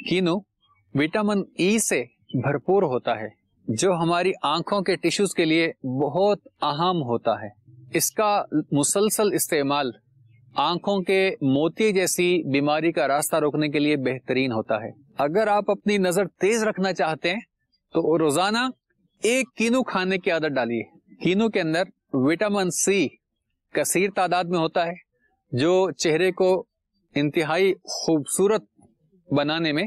[SPEAKER 13] کینو وٹامن ای سے بھرپور ہوتا ہے جو ہماری آنکھوں کے ٹیشوز کے لیے بہت اہم ہوتا ہے. اس کا مسلسل استعمال آنکھوں کے موتی جیسی بیماری کا راستہ روکنے کے لیے بہترین ہوتا ہے. اگر آپ اپنی نظر تیز رکھنا چاہتے ہیں تو روزانہ ایک کینو کھانے کی عادت ڈالیے. کینو کے اندر وٹامن سی کثیر تعداد میں ہوتا ہے جو چہرے کو انتہائی خوبصورت بنانے میں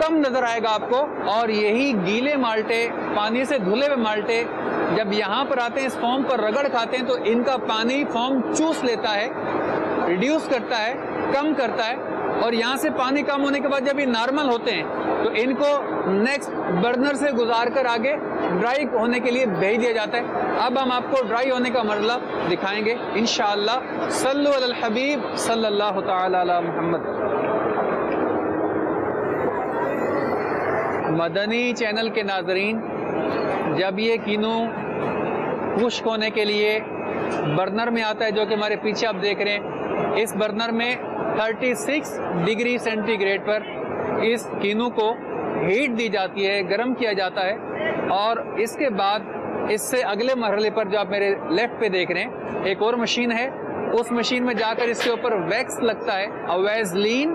[SPEAKER 13] کم نظر آئے گا آپ کو، اور یہی گیلے مالٹے، پانی سے دھلے ہوئے مالٹے جب یہاں پر آتے ہیں اس فارم پر رگڑ کھاتے ہیں تو ان کا پانی فارم چوس لیتا ہے، ریڈیوس کرتا ہے، کم کرتا ہے، اور یہاں سے پانی کم ہونے کے بعد جب یہ نارمل ہوتے ہیں تو ان کو نیکسٹ برنر سے گزار کر آگے ڈرائی ہونے کے لیے بھیج دیا جاتا ہے۔ اب ہم آپ کو ڈرائی ہونے کا مرحلہ دکھائیں گے انشاءاللہ۔ صلو علی الحبیب صلی اللہ تعالی علی محمد۔ مدنی چینل کے ناظرین، جب یہ کینو خشک ہونے کے لیے برنر میں آتا ہے، جو کہ ہمارے پیچھے آپ دیکھ رہے ہیں، اس برنر میں 36 ڈگری سینٹی گریڈ پر اس کینو کو ہیٹ دی جاتی ہے، گرم کیا جاتا ہے، اور اس کے بعد اس سے اگلے مرحلے پر جو آپ میرے لیفٹ پہ دیکھ رہے ہیں ایک اور مشین ہے، اس مشین میں جا کر اس کے اوپر ویکس لگتا ہے، ویزلین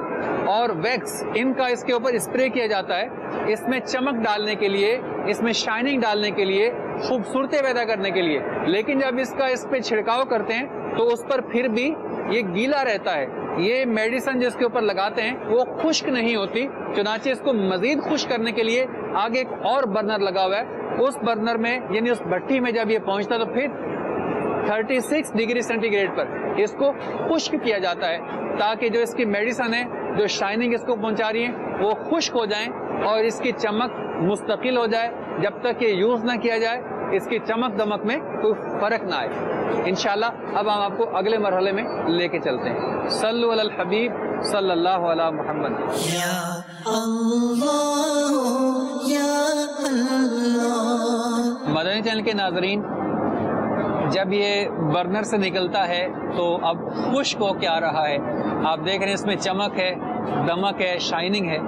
[SPEAKER 13] اور ویکس ان کا اس کے اوپر اسپرے کیا جاتا ہے، اس میں چمک ڈالنے کے لیے، اس میں شائننگ ڈالنے کے لیے، خوبصورتی پیدا کرنے کے لیے۔ لیکن جب اس کا اس پہ چھڑکاؤ کرتے ہیں تو اس پر پھر بھی یہ گیلا رہتا ہے، یہ میڈیسن جس کے اوپر لگاتے ہیں وہ خشک نہیں ہوتی، چنانچہ اس کو مزید خشک کرنے کے لیے آگے ایک اور برنر لگا ہوا ہے، اس برنر میں یعنی اس بھٹی میں جب یہ پہنچتا تو پھر 36 ڈگری سینٹی گریڈ پر اس کو خشک کیا جاتا ہے تاکہ جو اس کی میڈیسن ہے، جو شائننگ اس کو پہنچا رہی ہے، وہ خشک ہو جائیں اور اس کی چمک مستقل ہو جائے۔ جب تک یہ یوز نہ کیا جائے اس کی چمک دمک میں کوئی فرق نہ آئے۔ انشاءاللہ اب ہم آپ کو اگلے مرحلے میں لے کے چلتے ہیں۔ صلو علی الحبیب صلی اللہ علی محمد۔
[SPEAKER 1] یا اللہ یا اللہ۔
[SPEAKER 13] مدنی چینل کے ناظرین، جب یہ برنر سے نکلتا ہے تو اب خشک ہو کے آ رہا ہے، آپ دیکھ رہے ہیں اس میں چمک ہے، دمک ہے، شائننگ ہے،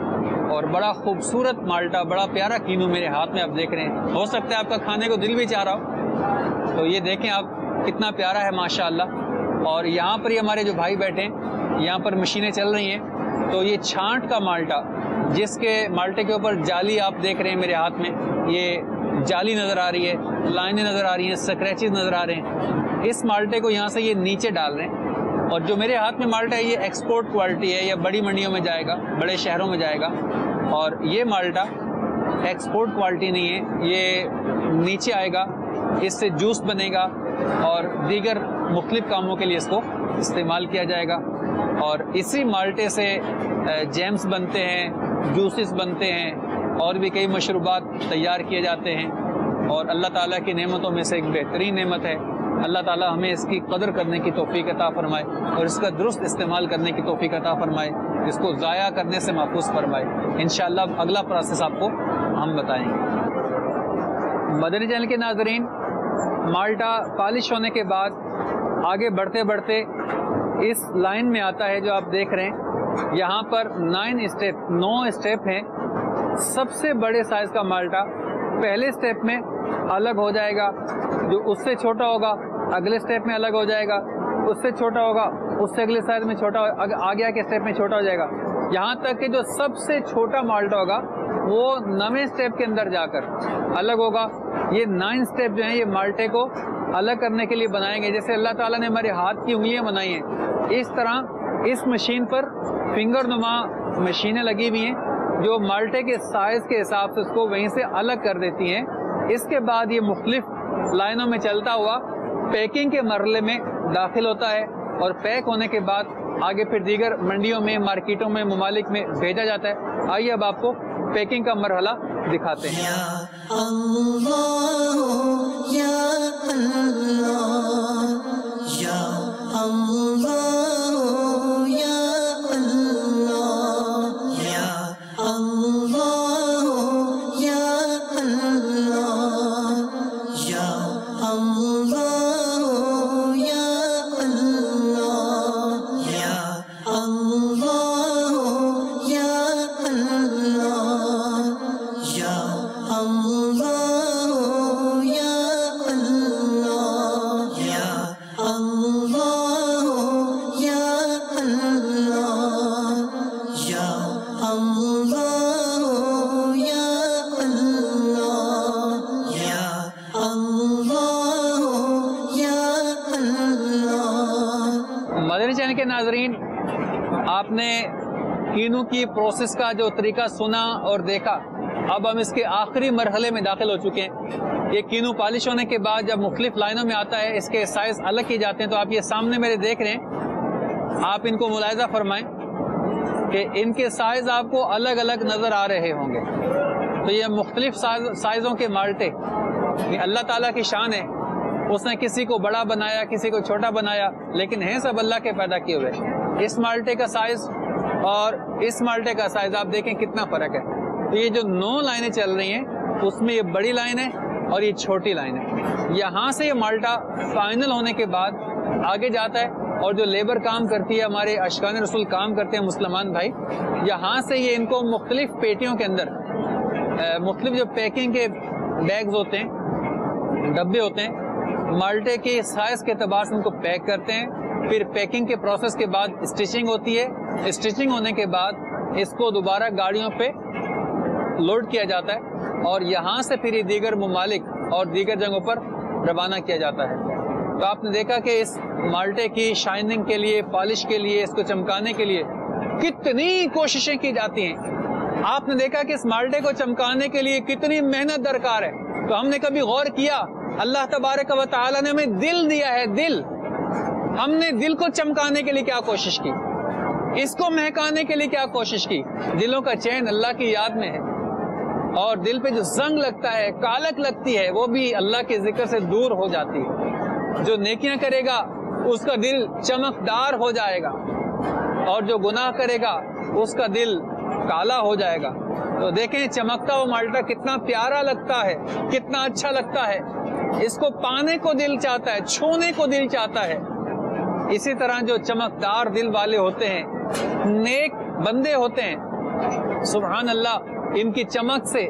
[SPEAKER 13] اور بڑا خوبصورت مالٹا، بڑا پیارا کینو میرے ہاتھ میں آپ دیکھ رہے ہیں۔ ہو سکتا ہے آپ کا کھانے کو دل بھی چاہ رہا ہو، تو یہ دیکھیں آپ کتنا پیارا ہے ماشاءاللہ۔ اور یہاں پر یہ ہمارے جو بھائی بیٹھے ہیں، یہاں پر مشینیں چل رہی ہیں، تو یہ چھانٹ کا مالٹا، جس کے مالٹے کے اوپر جالی آپ دیکھ رہے ہیں میرے ہاتھ میں، یہ جالی نظر آ رہی ہے، لائنیں نظر آ رہی ہیں، سکریچز نظر آ رہے ہیں، اس مالٹے کو یہاں سے یہ نیچے ڈال رہے ہیں۔ اور جو میرے ہاتھ میں مالٹا ہے یہ ایکسپورٹ کوالٹی ہے، یہ بڑی منڈیوں میں جائے گا، بڑے شہروں میں جائے گا، اور یہ مالٹا ایکسپورٹ کوالٹی نہیں ہے، یہ نیچے آئے گا، اس سے جوس بنے گا اور دیگر مختلف کاموں کے لیے اس کو استعمال کیا جائے گا۔ اور اسی مالٹے سے جیمز بنتے ہیں، جوسز بنتے ہیں، اور بھی کئی مشروبات تیار کیے جاتے ہیں، اور اللہ تعالیٰ کی نعمتوں میں سے ایک بہترین نعمت ہے۔ اللہ تعالیٰ ہمیں اس کی قدر کرنے کی توفیق عطا فرمائے اور اس کا درست استعمال کرنے کی توفیق عطا فرمائے، اس کو ضائع کرنے سے محفوظ فرمائے۔ انشاءاللہ اگلا پروسیس آپ کو ہم بتائیں گے۔ مدنی چینل کے ناظرین، مالٹا پالش ہونے کے بعد آگے بڑھتے بڑھتے اس لائن میں آتا ہے جو آپ دیکھ رہے ہیں، یہاں پر 9 اسٹیپ ہیں۔ سب سے بڑے سائز کا مالٹا پہلے اسٹیپ میں الگ ہو جائے گا، جو اس سے چھوٹا ہوگا اگلے اسٹیپ میں الگ ہو جائے گا، اس سے چھوٹا ہوگا اس سے اگلے سائز میں چھوٹا، آگے کے اسٹیپ میں چھوٹا ہو جائے گا، یہاں تک کہ جو سب سے چھوٹا مالٹا ہوگا وہ 9ویں اسٹیپ کے اندر جا کر الگ ہوگا۔ یہ 9 اسٹیپ جو ہیں یہ مالٹے کو الگ کرنے کے لیے بنائیں گے، جیسے اللہ تعالیٰ نے ہمارے ہاتھ کی انگلیاں بنائی ہیں، اس طرح اس مشین پر فنگر نما مشینیں لگی ہوئی ہیں جو مالٹے کے سائز کے حساب سے اس کو وہیں سے الگ کر دیتی ہیں۔ اس کے بعد یہ مختلف لائنوں میں چلتا ہوا پیکنگ کے مرحلے میں داخل ہوتا ہے، اور پیک ہونے کے بعد آگے پھر دیگر منڈیوں میں، مارکیٹوں میں، ممالک میں بھیجا جاتا ہے۔ آئیے اب آپ کو پیکنگ کا مرحلہ دکھاتے ہیں۔
[SPEAKER 1] یا اللہ یا اللہ یا اللہ یا اللہ یا اللہ یا اللہ یا اللہ یا اللہ یا اللہ یا اللہ یا اللہ یا اللہ یا اللہ یا اللہ یا اللہ یا اللہ یا اللہ یا اللہ۔
[SPEAKER 13] مدنی چینل کے ناظرین، آپ نے کینو کی پروسیس کا جو طریقہ سنا اور دیکھا، اب ہم اس کے آخری مرحلے میں داخل ہو چکے ہیں۔ یہ کینو پالش ہونے کے بعد جب مختلف لائنوں میں آتا ہے، اس کے سائز الگ کیے جاتے ہیں۔ تو آپ یہ سامنے میرے دیکھ رہے ہیں، آپ ان کو ملاحظہ فرمائیں کہ ان کے سائز آپ کو الگ الگ نظر آ رہے ہوں گے۔ تو یہ مختلف سائزوں کے مالٹے، یہ اللہ تعالیٰ کی شان ہے، اس نے کسی کو بڑا بنایا، کسی کو چھوٹا بنایا، لیکن ہیں سب اللہ کے پیدا کیے ہوئے۔ اس مالٹے کا سائز اور اس مالٹے کا سائز آپ دیکھیں کتنا فرق ہے۔ تو یہ جو 9 لائنیں چل رہی ہیں اس میں یہ بڑی لائن ہے اور یہ چھوٹی لائن ہے۔ یہاں سے یہ مالٹا فائنل ہونے کے بعد آگے جاتا ہے، اور جو لیبر کام کرتی ہے، ہمارے اشکان رسول کام کرتے ہیں مسلمان بھائی، یہاں سے یہ ان کو مختلف پیٹیوں کے اندر، مختلف جو پیکنگ کے بیگز ہوتے ہیں، ڈبے ہوتے ہیں، مالٹے کے سائز کے اعتبار سے ان کو پیک کرتے ہیں۔ پھر پیکنگ کے پروسیس کے بعد اسٹیچنگ ہوتی ہے، اسٹیچنگ ہونے کے بعد اس کو دوبارہ گاڑیوں پہ لوڈ کیا جاتا ہے، اور یہاں سے پھر یہ دیگر ممالک اور دیگر جگہوں پر روانہ کیا جاتا ہے۔ تو آپ نے دیکھا کہ اس مالٹے کی شائننگ کے لیے، پالش کے لیے، اس کو چمکانے کے لیے کتنی کوششیں کی جاتی ہیں۔ آپ نے دیکھا کہ اس مالٹے کو چمکانے کے لیے کتنی محنت درکار ہے۔ تو ہم نے کبھی غور کیا، اللہ تبارک و تعالیٰ نے ہمیں دل دیا ہے، دل، ہم نے دل کو چمکانے کے لیے کیا کوشش کی، اس کو مہکانے کے لیے کیا کوشش کی۔ دلوں کا چین اللہ کی یاد میں ہے، اور دل پہ جو زنگ لگتا ہے، کالک لگتی ہے، وہ بھی اللہ کے ذکر سے دور ہو جاتی ہے۔ جو نیکیاں کرے گا اس کا دل چمکدار ہو جائے گا، اور جو گناہ کرے گا اس کا دل کالا ہو جائے گا۔ تو دیکھیں چمکتا ہوا مالٹا کتنا پیارا لگتا ہے، کتنا اچھا لگتا ہے، اس کو پانے کو دل چاہتا ہے، چھونے کو دل چاہتا ہے۔ اسی طرح جو چمکدار دل والے ہوتے ہیں، نیک بندے ہوتے ہیں، سبحان اللہ، ان کی چمک سے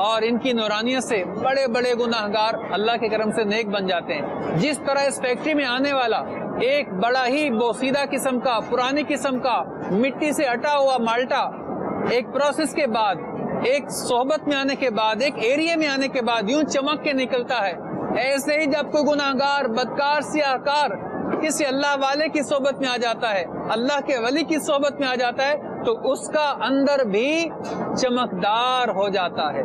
[SPEAKER 13] اور ان کی نورانیت سے بڑے بڑے گناہگار اللہ کے کرم سے نیک بن جاتے ہیں۔ جس طرح اس فیکٹری میں آنے والا ایک بڑا ہی بوسیدہ قسم کا، پرانی قسم کا، مٹی سے اٹا ہوا مالٹا ایک پروسیس کے بعد، ایک صحبت میں آنے کے بعد، ایک ایریے میں آنے کے بعد یوں چمک کے نکلتا ہے، ایسے ہی جب کوئی گناہگار، بدکار، سیاہکار کسی اللہ والے کی صحبت میں آ جاتا ہے، اللہ کے ولی کی صحبت میں آ جاتا ہے، تو اس کا اندر بھی چمکدار ہو جاتا ہے۔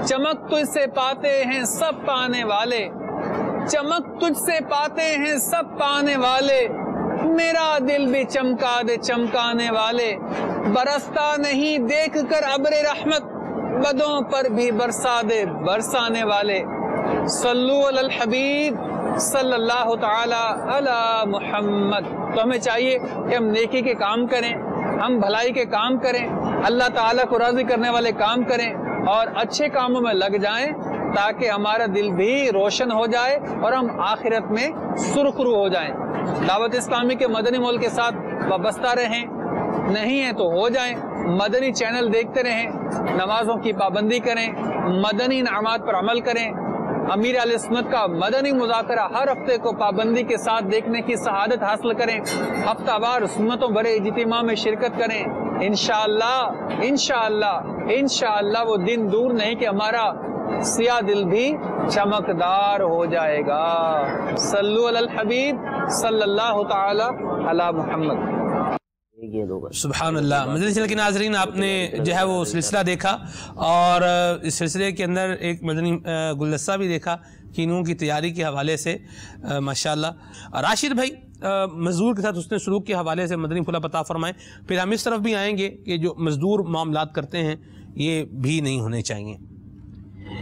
[SPEAKER 13] چمک تجھ سے پاتے ہیں سب پانے والے، چمک تجھ سے پاتے ہیں سب پانے والے، میرا دل بھی چمکا دے چمکانے والے، برستا نہیں دیکھ کر ابر رحمت، بدوں پر بھی برسا دے برسانے والے۔ صلو علی الحبیب صلی اللہ تعالی علی محمد۔ تو ہمیں چاہیے کہ ہم نیکی کے کام کریں، ہم بھلائی کے کام کریں، اللہ تعالیٰ کو راضی کرنے والے کام کریں، اور اچھے کاموں میں لگ جائیں، تاکہ ہمارا دل بھی روشن ہو جائے اور ہم آخرت میں سرخرو ہو جائیں۔ دعوت اسلامی کے مدنی مول کے ساتھ وابستہ رہیں، نہیں ہیں تو ہو جائیں، مدنی چینل دیکھتے رہیں، نمازوں کی پابندی کریں، مدنی انعامات پر عمل کریں، امیر علیہ سنت کا مدنی مذاکرہ ہر ہفتے کو پابندی کے ساتھ دیکھنے کی سعادت حاصل کریں، ہفتہ وار سنتوں بڑے اجتماع میں شرکت کریں۔ انشاءاللہ انشاءاللہ انشاءاللہ وہ دن دور نہیں کہ ہمارا سیاہ دل بھی چمکدار ہو جائے گا۔ صلو علی الحبیب صلی اللہ تعالی علی محمد۔
[SPEAKER 2] سبحان اللہ۔ مدنی چینل کے ناظرین، آپ نے جو ہے وہ سلسلہ دیکھا، اور اس سلسلے کے اندر ایک مدنی گلدستہ بھی دیکھا کینوں کی تیاری کے حوالے سے۔ ماشاءاللہ راشد بھائی مزدور کے ساتھ اس نے سلوک کے حوالے سے مدنی پھولا عطا فرمائیں۔ پھر ہم اس طرف بھی آئیں گے کہ جو مزدور معاملات کرتے ہیں یہ بھی نہیں ہونے چاہیے۔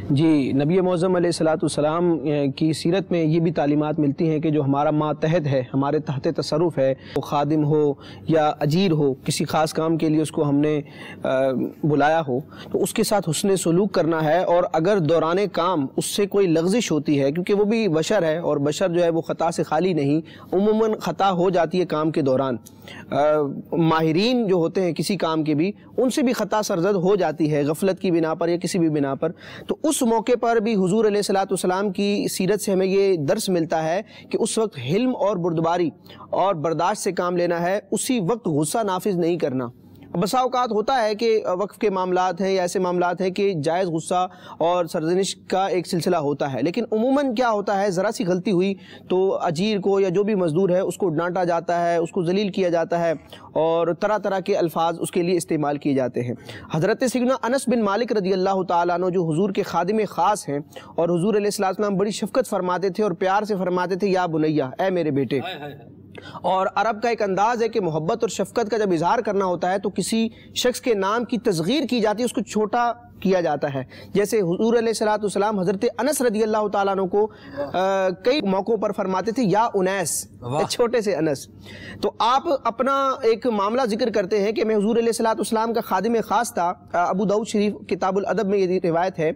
[SPEAKER 6] جی، نبی معظم علیہ الصلوۃ والسلام کی سیرت میں یہ بھی تعلیمات ملتی ہیں کہ جو ہمارا ماتحت ہے، ہمارے تحت تصرف ہے، وہ خادم ہو یا اجیر ہو، کسی خاص کام کے لیے اس کو ہم نے بلایا ہو، تو اس کے ساتھ حسن سلوک کرنا ہے۔ اور اگر دوران کام اس سے کوئی لغزش ہوتی ہے، کیونکہ وہ بھی بشر ہے، اور بشر جو ہے وہ خطا سے خالی نہیں، عموماً خطا ہو جاتی ہے کام کے دوران، ماہرین جو ہوتے ہیں کسی کام کے بھی، ان سے بھی خطا سرزد ہو جاتی ہے غفلت کی بنا پر یا کسی بھی بنا پر۔ تو اس موقع پر بھی حضور علیہ الصلوۃ والسلام کی سیرت سے ہمیں یہ درس ملتا ہے کہ اس وقت حلم اور بردباری اور برداشت سے کام لینا ہے، اسی وقت غصہ نافذ نہیں کرنا۔ بسا اوقات ہوتا ہے کہ وقف کے معاملات ہیں یا ایسے معاملات ہیں کہ جائز غصہ اور سرزنش کا ایک سلسلہ ہوتا ہے، لیکن عموماً کیا ہوتا ہے، ذرا سی غلطی ہوئی تو اجیر کو یا جو بھی مزدور ہے اس کو ڈانٹا جاتا ہے، اس کو ذلیل کیا جاتا ہے اور طرح طرح کے الفاظ اس کے لیے استعمال کیے جاتے ہیں۔ حضرت سیدنا انس بن مالک رضی اللہ تعالیٰ عنہ جو حضور کے خادم خاص ہیں اور حضور علیہ السلام بڑی شفقت فرماتے تھے اور پیار سے فرماتے تھے یا بنیہ، اے میرے بیٹے، اور عرب کا ایک انداز ہے کہ محبت اور شفقت کا جب اظہار کرنا ہوتا ہے تو کسی شخص کے نام کی تصغیر کی جاتی ہے، اس کو چھوٹا کیا جاتا ہے، جیسے حضور علیہ السلام حضرت انس رضی اللہ تعالیٰ عنہ کو کئی موقعوں پر فرماتے تھے یا انیس، چھوٹے سے انس۔ تو آپ اپنا ایک معاملہ ذکر کرتے ہیں کہ میں حضور علیہ السلام کا خادم خاص تھا، ابو داؤد شریف کتاب الادب میں یہ روایت ہے،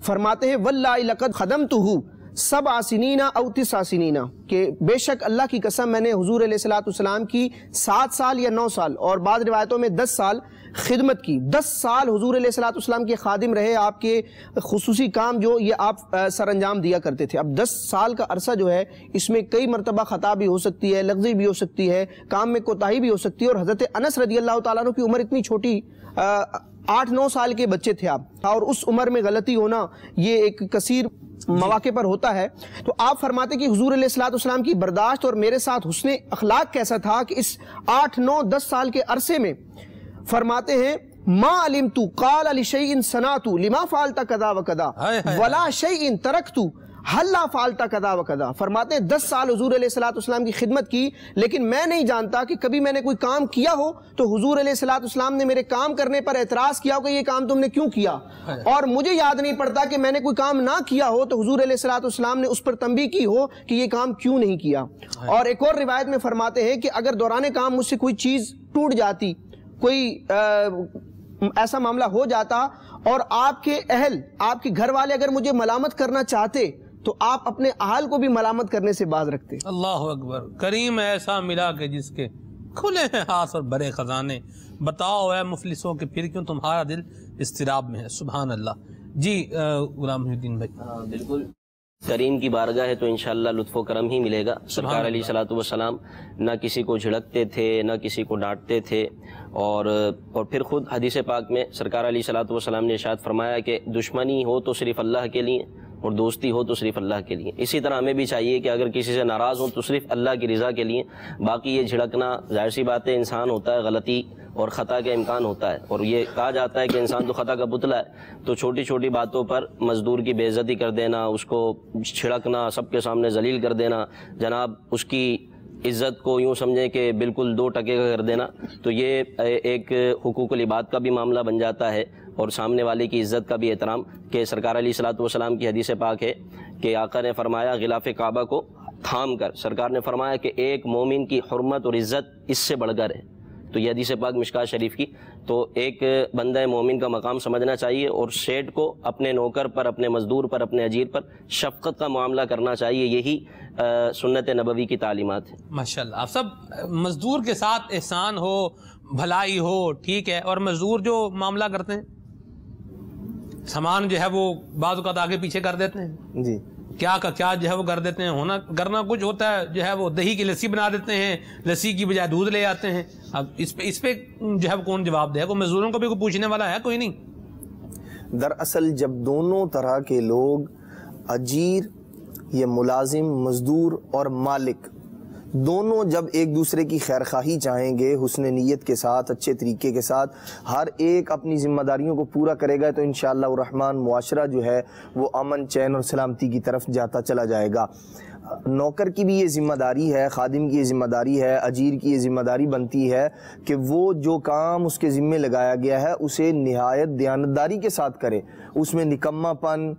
[SPEAKER 6] فرماتے ہیں واللہ لقد خدمتہ 7 سنین او 9 سنین، کہ بے شک اللہ کی قسم میں نے حضور علیہ السلام کی 7 سال یا 9 سال اور بعض روایتوں میں 10 سال خدمت کی۔ 10 سال حضور علیہ السلام کے خادم رہے، آپ کے خصوصی کام جو یہ آپ سر انجام دیا کرتے تھے۔ اب 10 سال کا عرصہ جو ہے اس میں کئی مرتبہ خطا بھی ہو سکتی ہے، لغزی بھی ہو سکتی ہے، کام میں کوتاہی بھی ہو سکتی ہے، اور حضرت انس رضی اللہ تعالیٰ عنہ کی عمر اتنی چھوٹی، 8-9 سال کے بچے تھے آپ، اور اس عمر میں غلطی ہونا یہ ایک کثیر مواقع پر ہوتا ہے۔ تو آپ فرماتے کہ حضور علیہ السلام کی برداشت اور میرے ساتھ حسن اخلاق کیسا تھا کہ اس 8-9-10 سال کے عرصے میں فرماتے ہیں ما علمت قال لشیء صنعت لما فعلت کذا وکذا ولا شیء ترکت حلا فعلتا کذا و کذا۔ فرماتے ہیں 10 سال حضور علیہ السلام کی خدمت کی، لیکن میں نہیں جانتا کہ کبھی میں نے کوئی کام کیا ہو تو حضور علیہ السلام نے میرے کام کرنے پر اعتراض کیا ہو کہ یہ کام تم نے کیوں کیا، اور مجھے یاد نہیں پڑتا کہ میں نے کوئی کام نہ کیا ہو تو حضور علیہ السلام نے اس پر تنبیہ کی ہو کہ یہ کام کیوں نہیں کیا۔ اور ایک اور روایت میں فرماتے ہیں کہ اگر دوران کام مجھ سے کوئی چیز ٹوٹ جاتی، کوئی ایسا معاملہ ہو جاتا اور آپ کے اہل، آپ کے گھر والے اگر مجھے ملامت کرنا چاہتے تو آپ اپنے اہل کو بھی ملامت کرنے سے باز رکھتے۔
[SPEAKER 2] اللہ اکبر، کریم ایسا ملا کہ جس کے کھلے ہیں ہاتھ اور بڑے خزانے، بتاؤ اے مفلسوں کہ پھر کیوں تمہارا دل اضطراب میں ہے۔ سبحان اللہ۔ جی غلام محی الدین بھائی۔
[SPEAKER 7] بالکل، کریم کی بارگاہ ہے تو انشاءاللہ لطف و کرم ہی ملے گا۔ سرکار علیہ الصلوۃ والسلام نہ کسی کو جھڑکتے تھے نہ کسی کو ڈانٹتے تھے، اور پھر خود حدیث پاک میں سرکار علیہ الصلوۃ والسلام نے ارشاد فرمایا کہ دشمنی ہو تو صرف اللہ کے لیے اور دوستی ہو تو صرف اللہ کے لیے۔ اسی طرح ہمیں بھی چاہیے کہ اگر کسی سے ناراض ہوں تو صرف اللہ کی رضا کے لیے، باقی یہ جھڑکنا ظاہر سی بات ہے، انسان ہوتا ہے، غلطی اور خطا کا امکان ہوتا ہے، اور یہ کہا جاتا ہے کہ انسان تو خطا کا پتلا ہے، تو چھوٹی چھوٹی باتوں پر مزدور کی بے عزتی کر دینا، اس کو چھڑکنا، سب کے سامنے ذلیل کر دینا، جناب اس کی عزت کو یوں سمجھیں کہ بالکل 2 ٹکے کا کر دینا، تو یہ ایک حقوق العباد کا بھی معاملہ بن جاتا ہے، اور سامنے والے کی عزت کا بھی احترام، کہ سرکار علیہ الصلوۃ والسلام کی حدیث پاک ہے کہ آقا نے فرمایا غلاف کعبہ کو تھام کر، سرکار نے فرمایا کہ ایک مومن کی حرمت اور عزت اس سے بڑھ کر ہے۔ تو یہ حدیث پاک مشکات شریف کی، تو ایک بندہ مومن کا مقام سمجھنا چاہیے، اور سیٹھ کو اپنے نوکر پر، اپنے مزدور پر، اپنے اجیر پر شفقت کا معاملہ کرنا چاہیے، یہی سنت نبوی کی تعلیمات ہیں۔
[SPEAKER 2] ماشاءاللہ۔ آپ سب مزدور کے ساتھ احسان ہو، بھلائی ہو، ٹھیک ہے، اور مزدور جو معاملہ کرتے ہیں، سامان جو ہے وہ بعض اوقات آگے پیچھے کر دیتے ہیں،
[SPEAKER 5] جی
[SPEAKER 2] کیا کا کیا جو ہے وہ کر دیتے ہیں، ہونا کرنا کچھ ہوتا ہے، جو ہے وہ دہی کی لسی بنا دیتے ہیں، لسی کی بجائے دودھ لے آتے ہیں۔ اب اس پہ جو ہے وہ کون جواب دے؟ کوئی مزدوروں کو بھی کوئی پوچھنے والا ہے؟ کوئی نہیں۔
[SPEAKER 5] دراصل جب دونوں طرح کے لوگ، اجیر یا ملازم، مزدور اور مالک، دونوں جب ایک دوسرے کی خیرخواہی چاہیں گے، حسن نیت کے ساتھ، اچھے طریقے کے ساتھ، ہر ایک اپنی ذمہ داریوں کو پورا کرے گا، تو انشاءاللہ الرحمن معاشرہ جو ہے وہ امن، چین اور سلامتی کی طرف جاتا چلا جائے گا۔ نوکر کی بھی یہ ذمہ داری ہے، خادم کی یہ ذمہ داری ہے، اجیر کی یہ ذمہ داری بنتی ہے کہ وہ جو کام اس کے ذمہ لگایا گیا ہے اسے نہایت دیانتداری کے ساتھ کرے، اس میں نکما پن،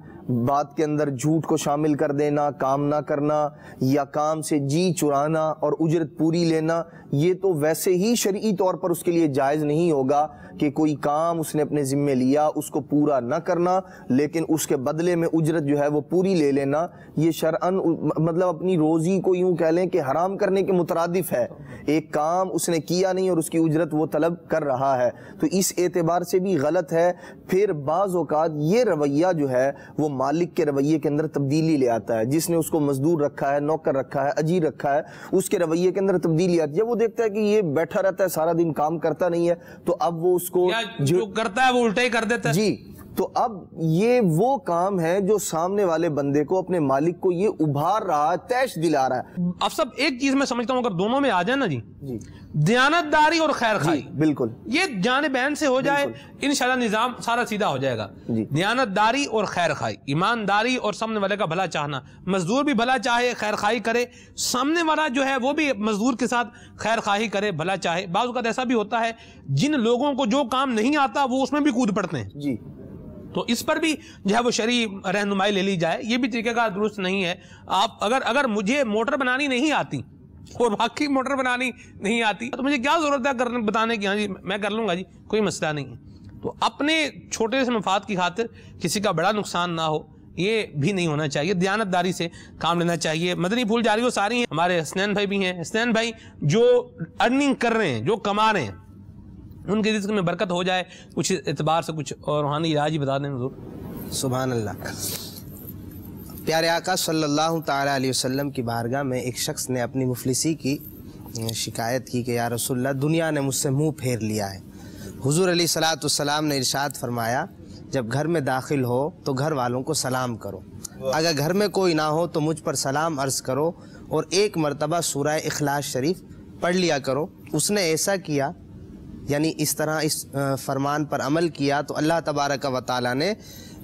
[SPEAKER 5] بات کے اندر جھوٹ کو شامل کر دینا، کام نہ کرنا یا کام سے جی چرانا اور اجرت پوری لینا، یہ تو ویسے ہی شرعی طور پر اس کے لیے جائز نہیں ہوگا کہ کوئی کام اس نے اپنے ذمہ لیا اس کو پورا نہ کرنا لیکن اس کے بدلے میں اجرت جو ہے وہ پوری لے لینا، یہ شرعاً مطلب اپنی روزی کو یوں کہہ لیں کہ حرام کرنے کے مترادف ہے۔ ایک کام اس نے کیا نہیں اور اس کی اجرت وہ طلب کر رہا ہے، تو اس اعتبار سے بھی غلط ہے۔ پھر بعض اوقات یہ رویہ جو ہے وہ مالک کے رویے کے اندر تبدیلی لے آتا ہے. جس نے اس کو مزدور رکھا ہے، نوکر رکھا ہے، اجیر رکھا ہے، اس کے رویے کے اندر تبدیلی آتی ہے. جب وہ دیکھتا ہے کہ یہ بیٹھا رہتا ہے سارا دن کام کرتا نہیں ہے تو اب وہ اس کو
[SPEAKER 2] جو کرتا ہے وہ الٹا ہی کر دیتا ہے.
[SPEAKER 5] جی تو اب یہ وہ کام ہے جو سامنے والے بندے کو، اپنے مالک کو یہ ابھار رہا ہے، تیش دلا رہا ہے.
[SPEAKER 2] اب سب ایک چیز میں سمجھتا ہوں، اگر دونوں میں آ جائے نا جی، دیانتداری اور خیر خواہی،
[SPEAKER 5] بالکل
[SPEAKER 2] یہ جانبین سے ہو جائے، انشاءاللہ نظام سارا سیدھا ہو جائے گا. دیانتداری اور خیر خواہی، ایمانداری اور سامنے والے کا بھلا چاہنا، مزدور بھی بھلا چاہے، خیر خواہی کرے، سامنے والا جو ہے وہ بھی مزدور کے ساتھ خیر خواہی کرے، بھلا چاہے. بعض اوقات ایسا بھی ہوتا ہے جن لوگوں کو جو کام نہیں آتا وہ اس میں بھی کود پڑتے ہیں.
[SPEAKER 5] جی
[SPEAKER 2] تو اس پر بھی جو ہے وہ شرعی رہنمائی لے لی جائے. یہ بھی طریقہ کار درست نہیں ہے. آپ اگر مجھے موٹر بنانی نہیں آتی اور واقعی موٹر بنانی نہیں آتی تو مجھے کیا ضرورت ہے بتانے کی ہاں جی میں کر لوں گا جی، کوئی مسئلہ نہیں ہے. تو اپنے چھوٹے سے مفاد کی خاطر کسی کا بڑا نقصان نہ ہو، یہ بھی نہیں ہونا چاہیے. دیانتداری سے کام لینا چاہیے. مدنی پھول جاری وہ ساری ہیں. ہمارے حسنین بھائی بھی ہیں. حسنین بھائی جو ارننگ کر رہے ہیں، جو کما رہے ہیں، ان کے رزق میں برکت ہو جائے، کچھ اعتبار سے کچھ اور روحانی علاج ہی بتا دیں حضور.
[SPEAKER 8] سبحان اللہ. پیارے آقا صلی اللہ تعالیٰ علیہ وسلم کی بارگاہ میں ایک شخص نے اپنی مفلسی کی شکایت کی کہ یا رسول اللہ دنیا نے مجھ سے منہ پھیر لیا ہے. حضور علیہ الصلوۃ والسلام نے ارشاد فرمایا جب گھر میں داخل ہو تو گھر والوں کو سلام کرو، اگر گھر میں کوئی نہ ہو تو مجھ پر سلام عرض کرو اور ایک مرتبہ سورہ اخلاص شریف پڑھ لیا کرو. اس نے ایسا کیا، یعنی اس طرح اس فرمان پر عمل کیا تو اللہ تبارک و تعالیٰ نے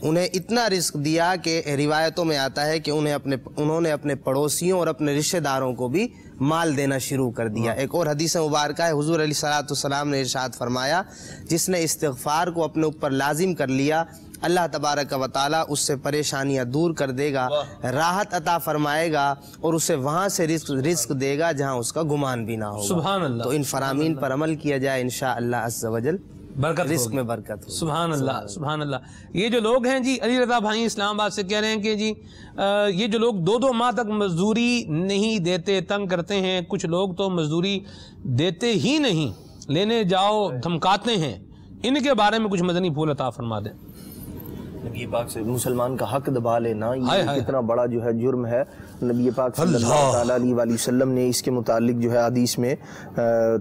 [SPEAKER 8] انہیں اتنا رزق دیا کہ روایتوں میں آتا ہے کہ انہوں نے اپنے پڑوسیوں اور اپنے رشتہ داروں کو بھی مال دینا شروع کر دیا. ایک اور حدیث مبارکہ ہے، حضور علیہ الصلوۃ والسلام نے ارشاد فرمایا جس نے استغفار کو اپنے اوپر لازم کر لیا اللہ تبارک و تعالیٰ اس سے پریشانیاں دور کر دے گا، راحت عطا فرمائے گا اور اسے وہاں سے رزق دے گا جہاں اس کا گمان بھی نہ ہوگا.
[SPEAKER 2] سبحان اللہ.
[SPEAKER 8] تو ان فرامین پر عمل کیا جائے انشاءاللہ عز و جل
[SPEAKER 2] برکت
[SPEAKER 8] رزق میں برکت.
[SPEAKER 2] سبحان اللہ سبحان اللہ. یہ جو لوگ ہیں جی، علی رضا بھائی اسلام آباد سے کہہ رہے ہیں کہ جی یہ جو لوگ 2 ماہ تک مزدوری نہیں دیتے، تنگ کرتے ہیں، کچھ لوگ تو مزدوری دیتے ہی نہیں، لینے جاؤ دھمکاتے ہیں، ان کے بارے میں کچھ مدنی پھول عطا فرما دیں.
[SPEAKER 5] نبی پاک سے مسلمان کا حق دبا لینا یہ کتنا بڑا جو ہے جرم ہے. نبی پاک صلی اللہ تعالیٰ علیہ وآلہ وسلم نے اس کے متعلق جو ہے حدیث میں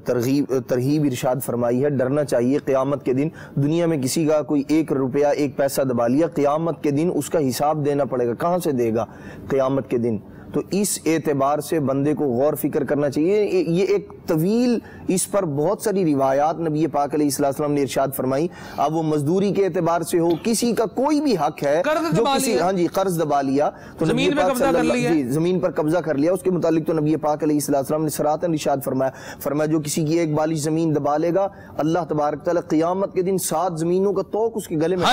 [SPEAKER 5] ترغیب ارشاد فرمائی ہے. ڈرنا چاہیے قیامت کے دن. دنیا میں کسی کا کوئی 1 روپیہ 1 پیسہ دبا لیا، قیامت کے دن اس کا حساب دینا پڑے گا. کہاں سے دے گا قیامت کے دن؟ تو اس اعتبار سے بندے کو غور فکر کرنا چاہیے. یہ ایک طویل، اس پر بہت ساری روایات نبی پاک علیہ السلام نے ارشاد فرمائی. اب وہ مزدوری کے اعتبار سے ہو، کسی کا کوئی بھی حق ہے جو کسی قرض دبا لیا تو
[SPEAKER 2] زمین
[SPEAKER 5] پر قبضہ کر لیا، اس کے متعلق تو نبی پاک علیہ السلام نے صراحتاً ارشاد فرمایا جو کسی کی 1 بالش زمین دبا لے گا اللہ تبارک تعالیٰ قیامت کے دن 7 زمینوں کا توق اس کے گلے میں.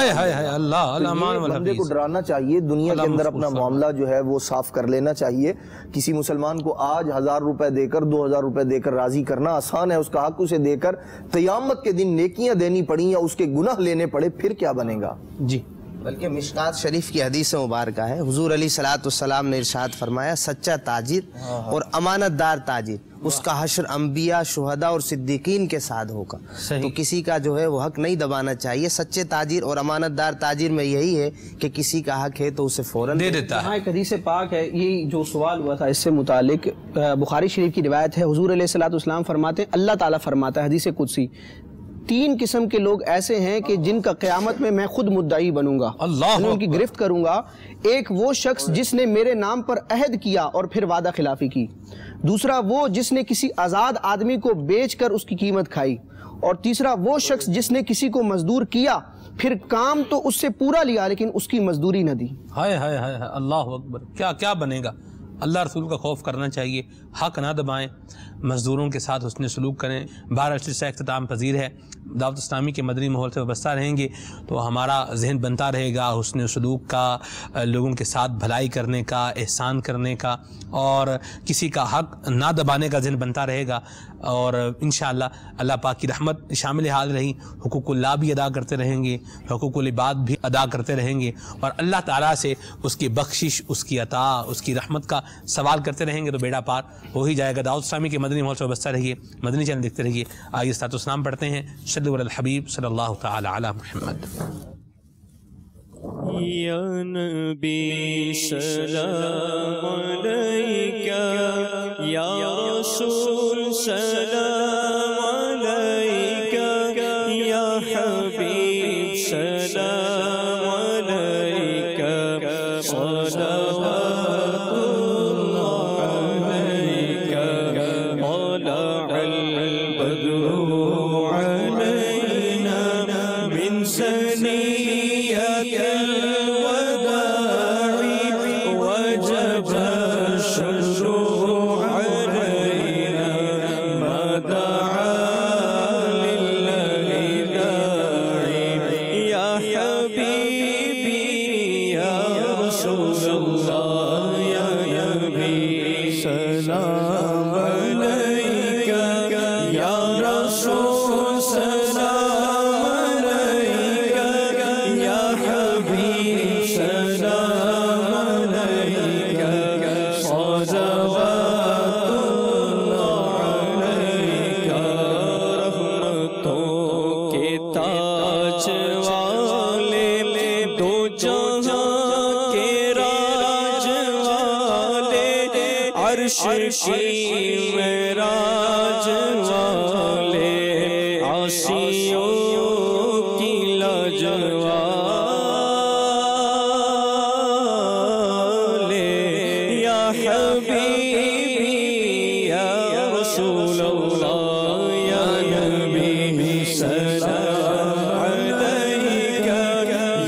[SPEAKER 5] بندے کو ڈرانا چاہیے. دنیا کے اندر اپنا معاملہ جو ہے وہ صاف کر لینا چاہیے. کسی مسلمان کو آج 1000 روپے دے کر 2000 روپے دے کر راضی کرنا آسان ہے. اس کا حق اسے دے کر قیامت کے دن نیکیاں دینی پڑیں یا اس کے گناہ لینے پڑے پھر کیا بنے گا.
[SPEAKER 2] جی
[SPEAKER 8] بلکہ مشکات شریف کی حدیث مبارکہ ہے، حضور علیہ الصلوۃ والسلام نے ارشاد فرمایا سچا تاجر اور امانت دار تاجر اس کا حشر انبیاء، شہداء اور صدیقین کے ساتھ ہوگا. تو کسی کا جو ہے وہ حق نہیں دبانا چاہیے. سچے تاجر اور امانت دار تاجر میں یہی ہے کہ کسی کا حق ہے تو اسے فوراً
[SPEAKER 2] دے دیتا ہے.
[SPEAKER 6] ایک حدیث پاک ہے، یہ جو سوال ہوا تھا اس سے متعلق بخاری شریف کی روایت ہے. حضور علیہ الصلوۃ والسلام فرماتے ہیں، اللہ تعالیٰ فرماتا ہے حدیث قدسی، 3 قسم کے لوگ ایسے ہیں کہ جن کا قیامت میں خود مدعی بنوں گا، ان کی گرفت کروں گا. ایک وہ شخص جس نے میرے نام پر عہد کیا اور پھر وعدہ خلافی کی. دوسرا وہ جس نے کسی آزاد آدمی کو بیچ کر اس کی قیمت کھائی. اور تیسرا وہ شخص جس نے کسی کو مزدور کیا پھر کام تو اس سے پورا لیا لیکن اس کی مزدوری نہ دی.
[SPEAKER 2] ہائے ہائے ہائے اللہ اکبر. کیا بنے گا؟ اللہ رسول کا خوف کرنا چاہیے، حق نہ دبائیں، مزدوروں کے ساتھ حسن سلوک کریں. 12 سے اختتام پذیر ہے. دعوت اسلامی کے مدنی ماحول سے وابستہ رہیں گے تو ہمارا ذہن بنتا رہے گا حسن سلوک کا، لوگوں کے ساتھ بھلائی کرنے کا، احسان کرنے کا، اور کسی کا حق نہ دبانے کا ذہن بنتا رہے گا. اور انشاءاللہ اللہ پاک کی رحمت شامل حال رہی. حقوق اللہ بھی ادا کرتے رہیں گے، حقوق العباد بھی ادا کرتے رہیں گے، اور اللہ تعالیٰ سے اس کی بخشش، اس کی عطا، اس کی رحمت کا سوال کرتے رہیں گے تو بیڑا پار ہو ہی جائے گا. دعوت اسلامی کے مدنی ماحول سے وابستہ رہیے، مدنی چینل دیکھتے رہیے. آئیے صلاۃ و سلام پڑھتے ہیں. صلی اللہ علی الحبیب صلی اللہ تعالی علی محمد.
[SPEAKER 12] یا نبی سلام علیکہ، یا رسول سلام علیکہ، یا حبیب سلام علیکہ، صلوات اللہ علیکہ، طلع البدر علینا من ثنیۃ الوداع وجب الشمس علینا ما دعا للہ داعی، یا حبیبی یا رسول اللہ یا نبی سلام علیکہ، یا رسول سلام علیکہ، یا حبیب سلام علیکہ، صلوات اللہ علیکہ، رحمتوں کے تاج والے، دو جہاں کے راج والے، عرش کی معراج والے، عاصیوں کی لاج والے، یا حبیبی یا رسول اللہ یا نبی سلام علیکہ،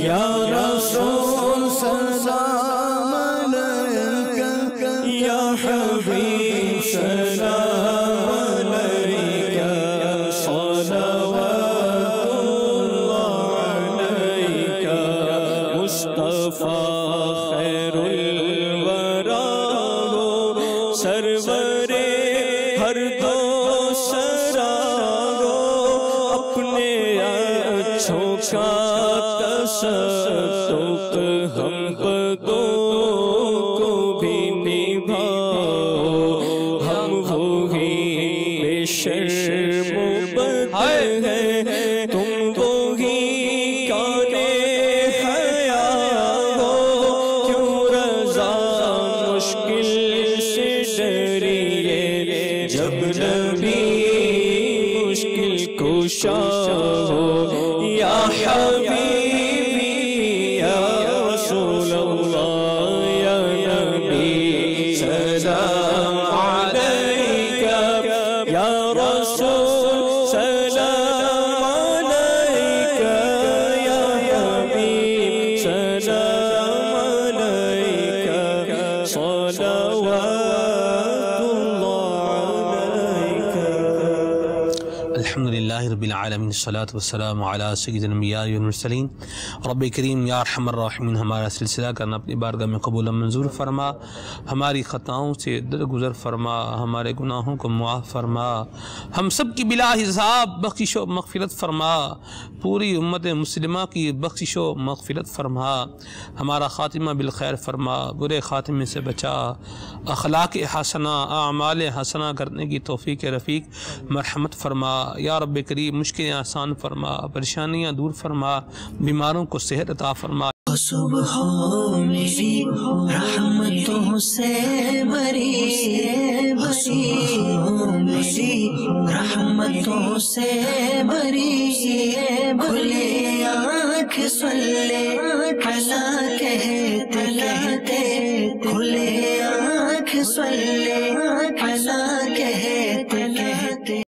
[SPEAKER 12] یا رسول سلام علیکہ، یا حبیب سلام علیکہ، صلوات اللہ علیکہ، مصطفیٰ خیر الورا ہو، سرور ہر دو سرا ہو، اپنے اچھوں کا تصدق ہم بدوں کو بھی نبھاؤ، ہم وہی بے شرم و بد ہیں، تم وہی کانے حیا ہو، کیوں رضا مشکل سے ڈریے، جب نبی مشکل کشا ہو، یا حبیبی یا رسول اللہ یا نبی سلام علیکہ، یا رسول سلام علیکہ، یا حبیب سلام علیکہ، صلوات اللہ علیکہ۔
[SPEAKER 2] الحمدللہ رب العالمین، الصلاۃ والسلام علی سید الانبیاء والمرسلین۔ رب کریم یا ارحم الراحمین، ہمارا سلسلہ کرنا اپنی بارگاہ میں قبول و منظور فرما، ہماری خطاؤں سے درگزر فرما، ہمارے گناہوں کو معاف فرما، ہم سب کی بلا حساب بخشش و مغفرت فرما، پوری امت مسلمہ کی بخشش و مغفرت فرما، ہمارا خاتمہ بالخیر فرما، برے خاتمے سے بچا، اخلاق حسنہ اعمال حسنہ کرنے کی توفیق رفیق مرحمت فرما، یا رب کریم مشکلیں آسان فرما، پریشانیاں دور فرما، بیماروں کو صحت عطا فرما۔
[SPEAKER 1] صبح میری رحمتوں سے بری، میری رحمتوں سے بری، کھلی آنکھ صلی علی کہتے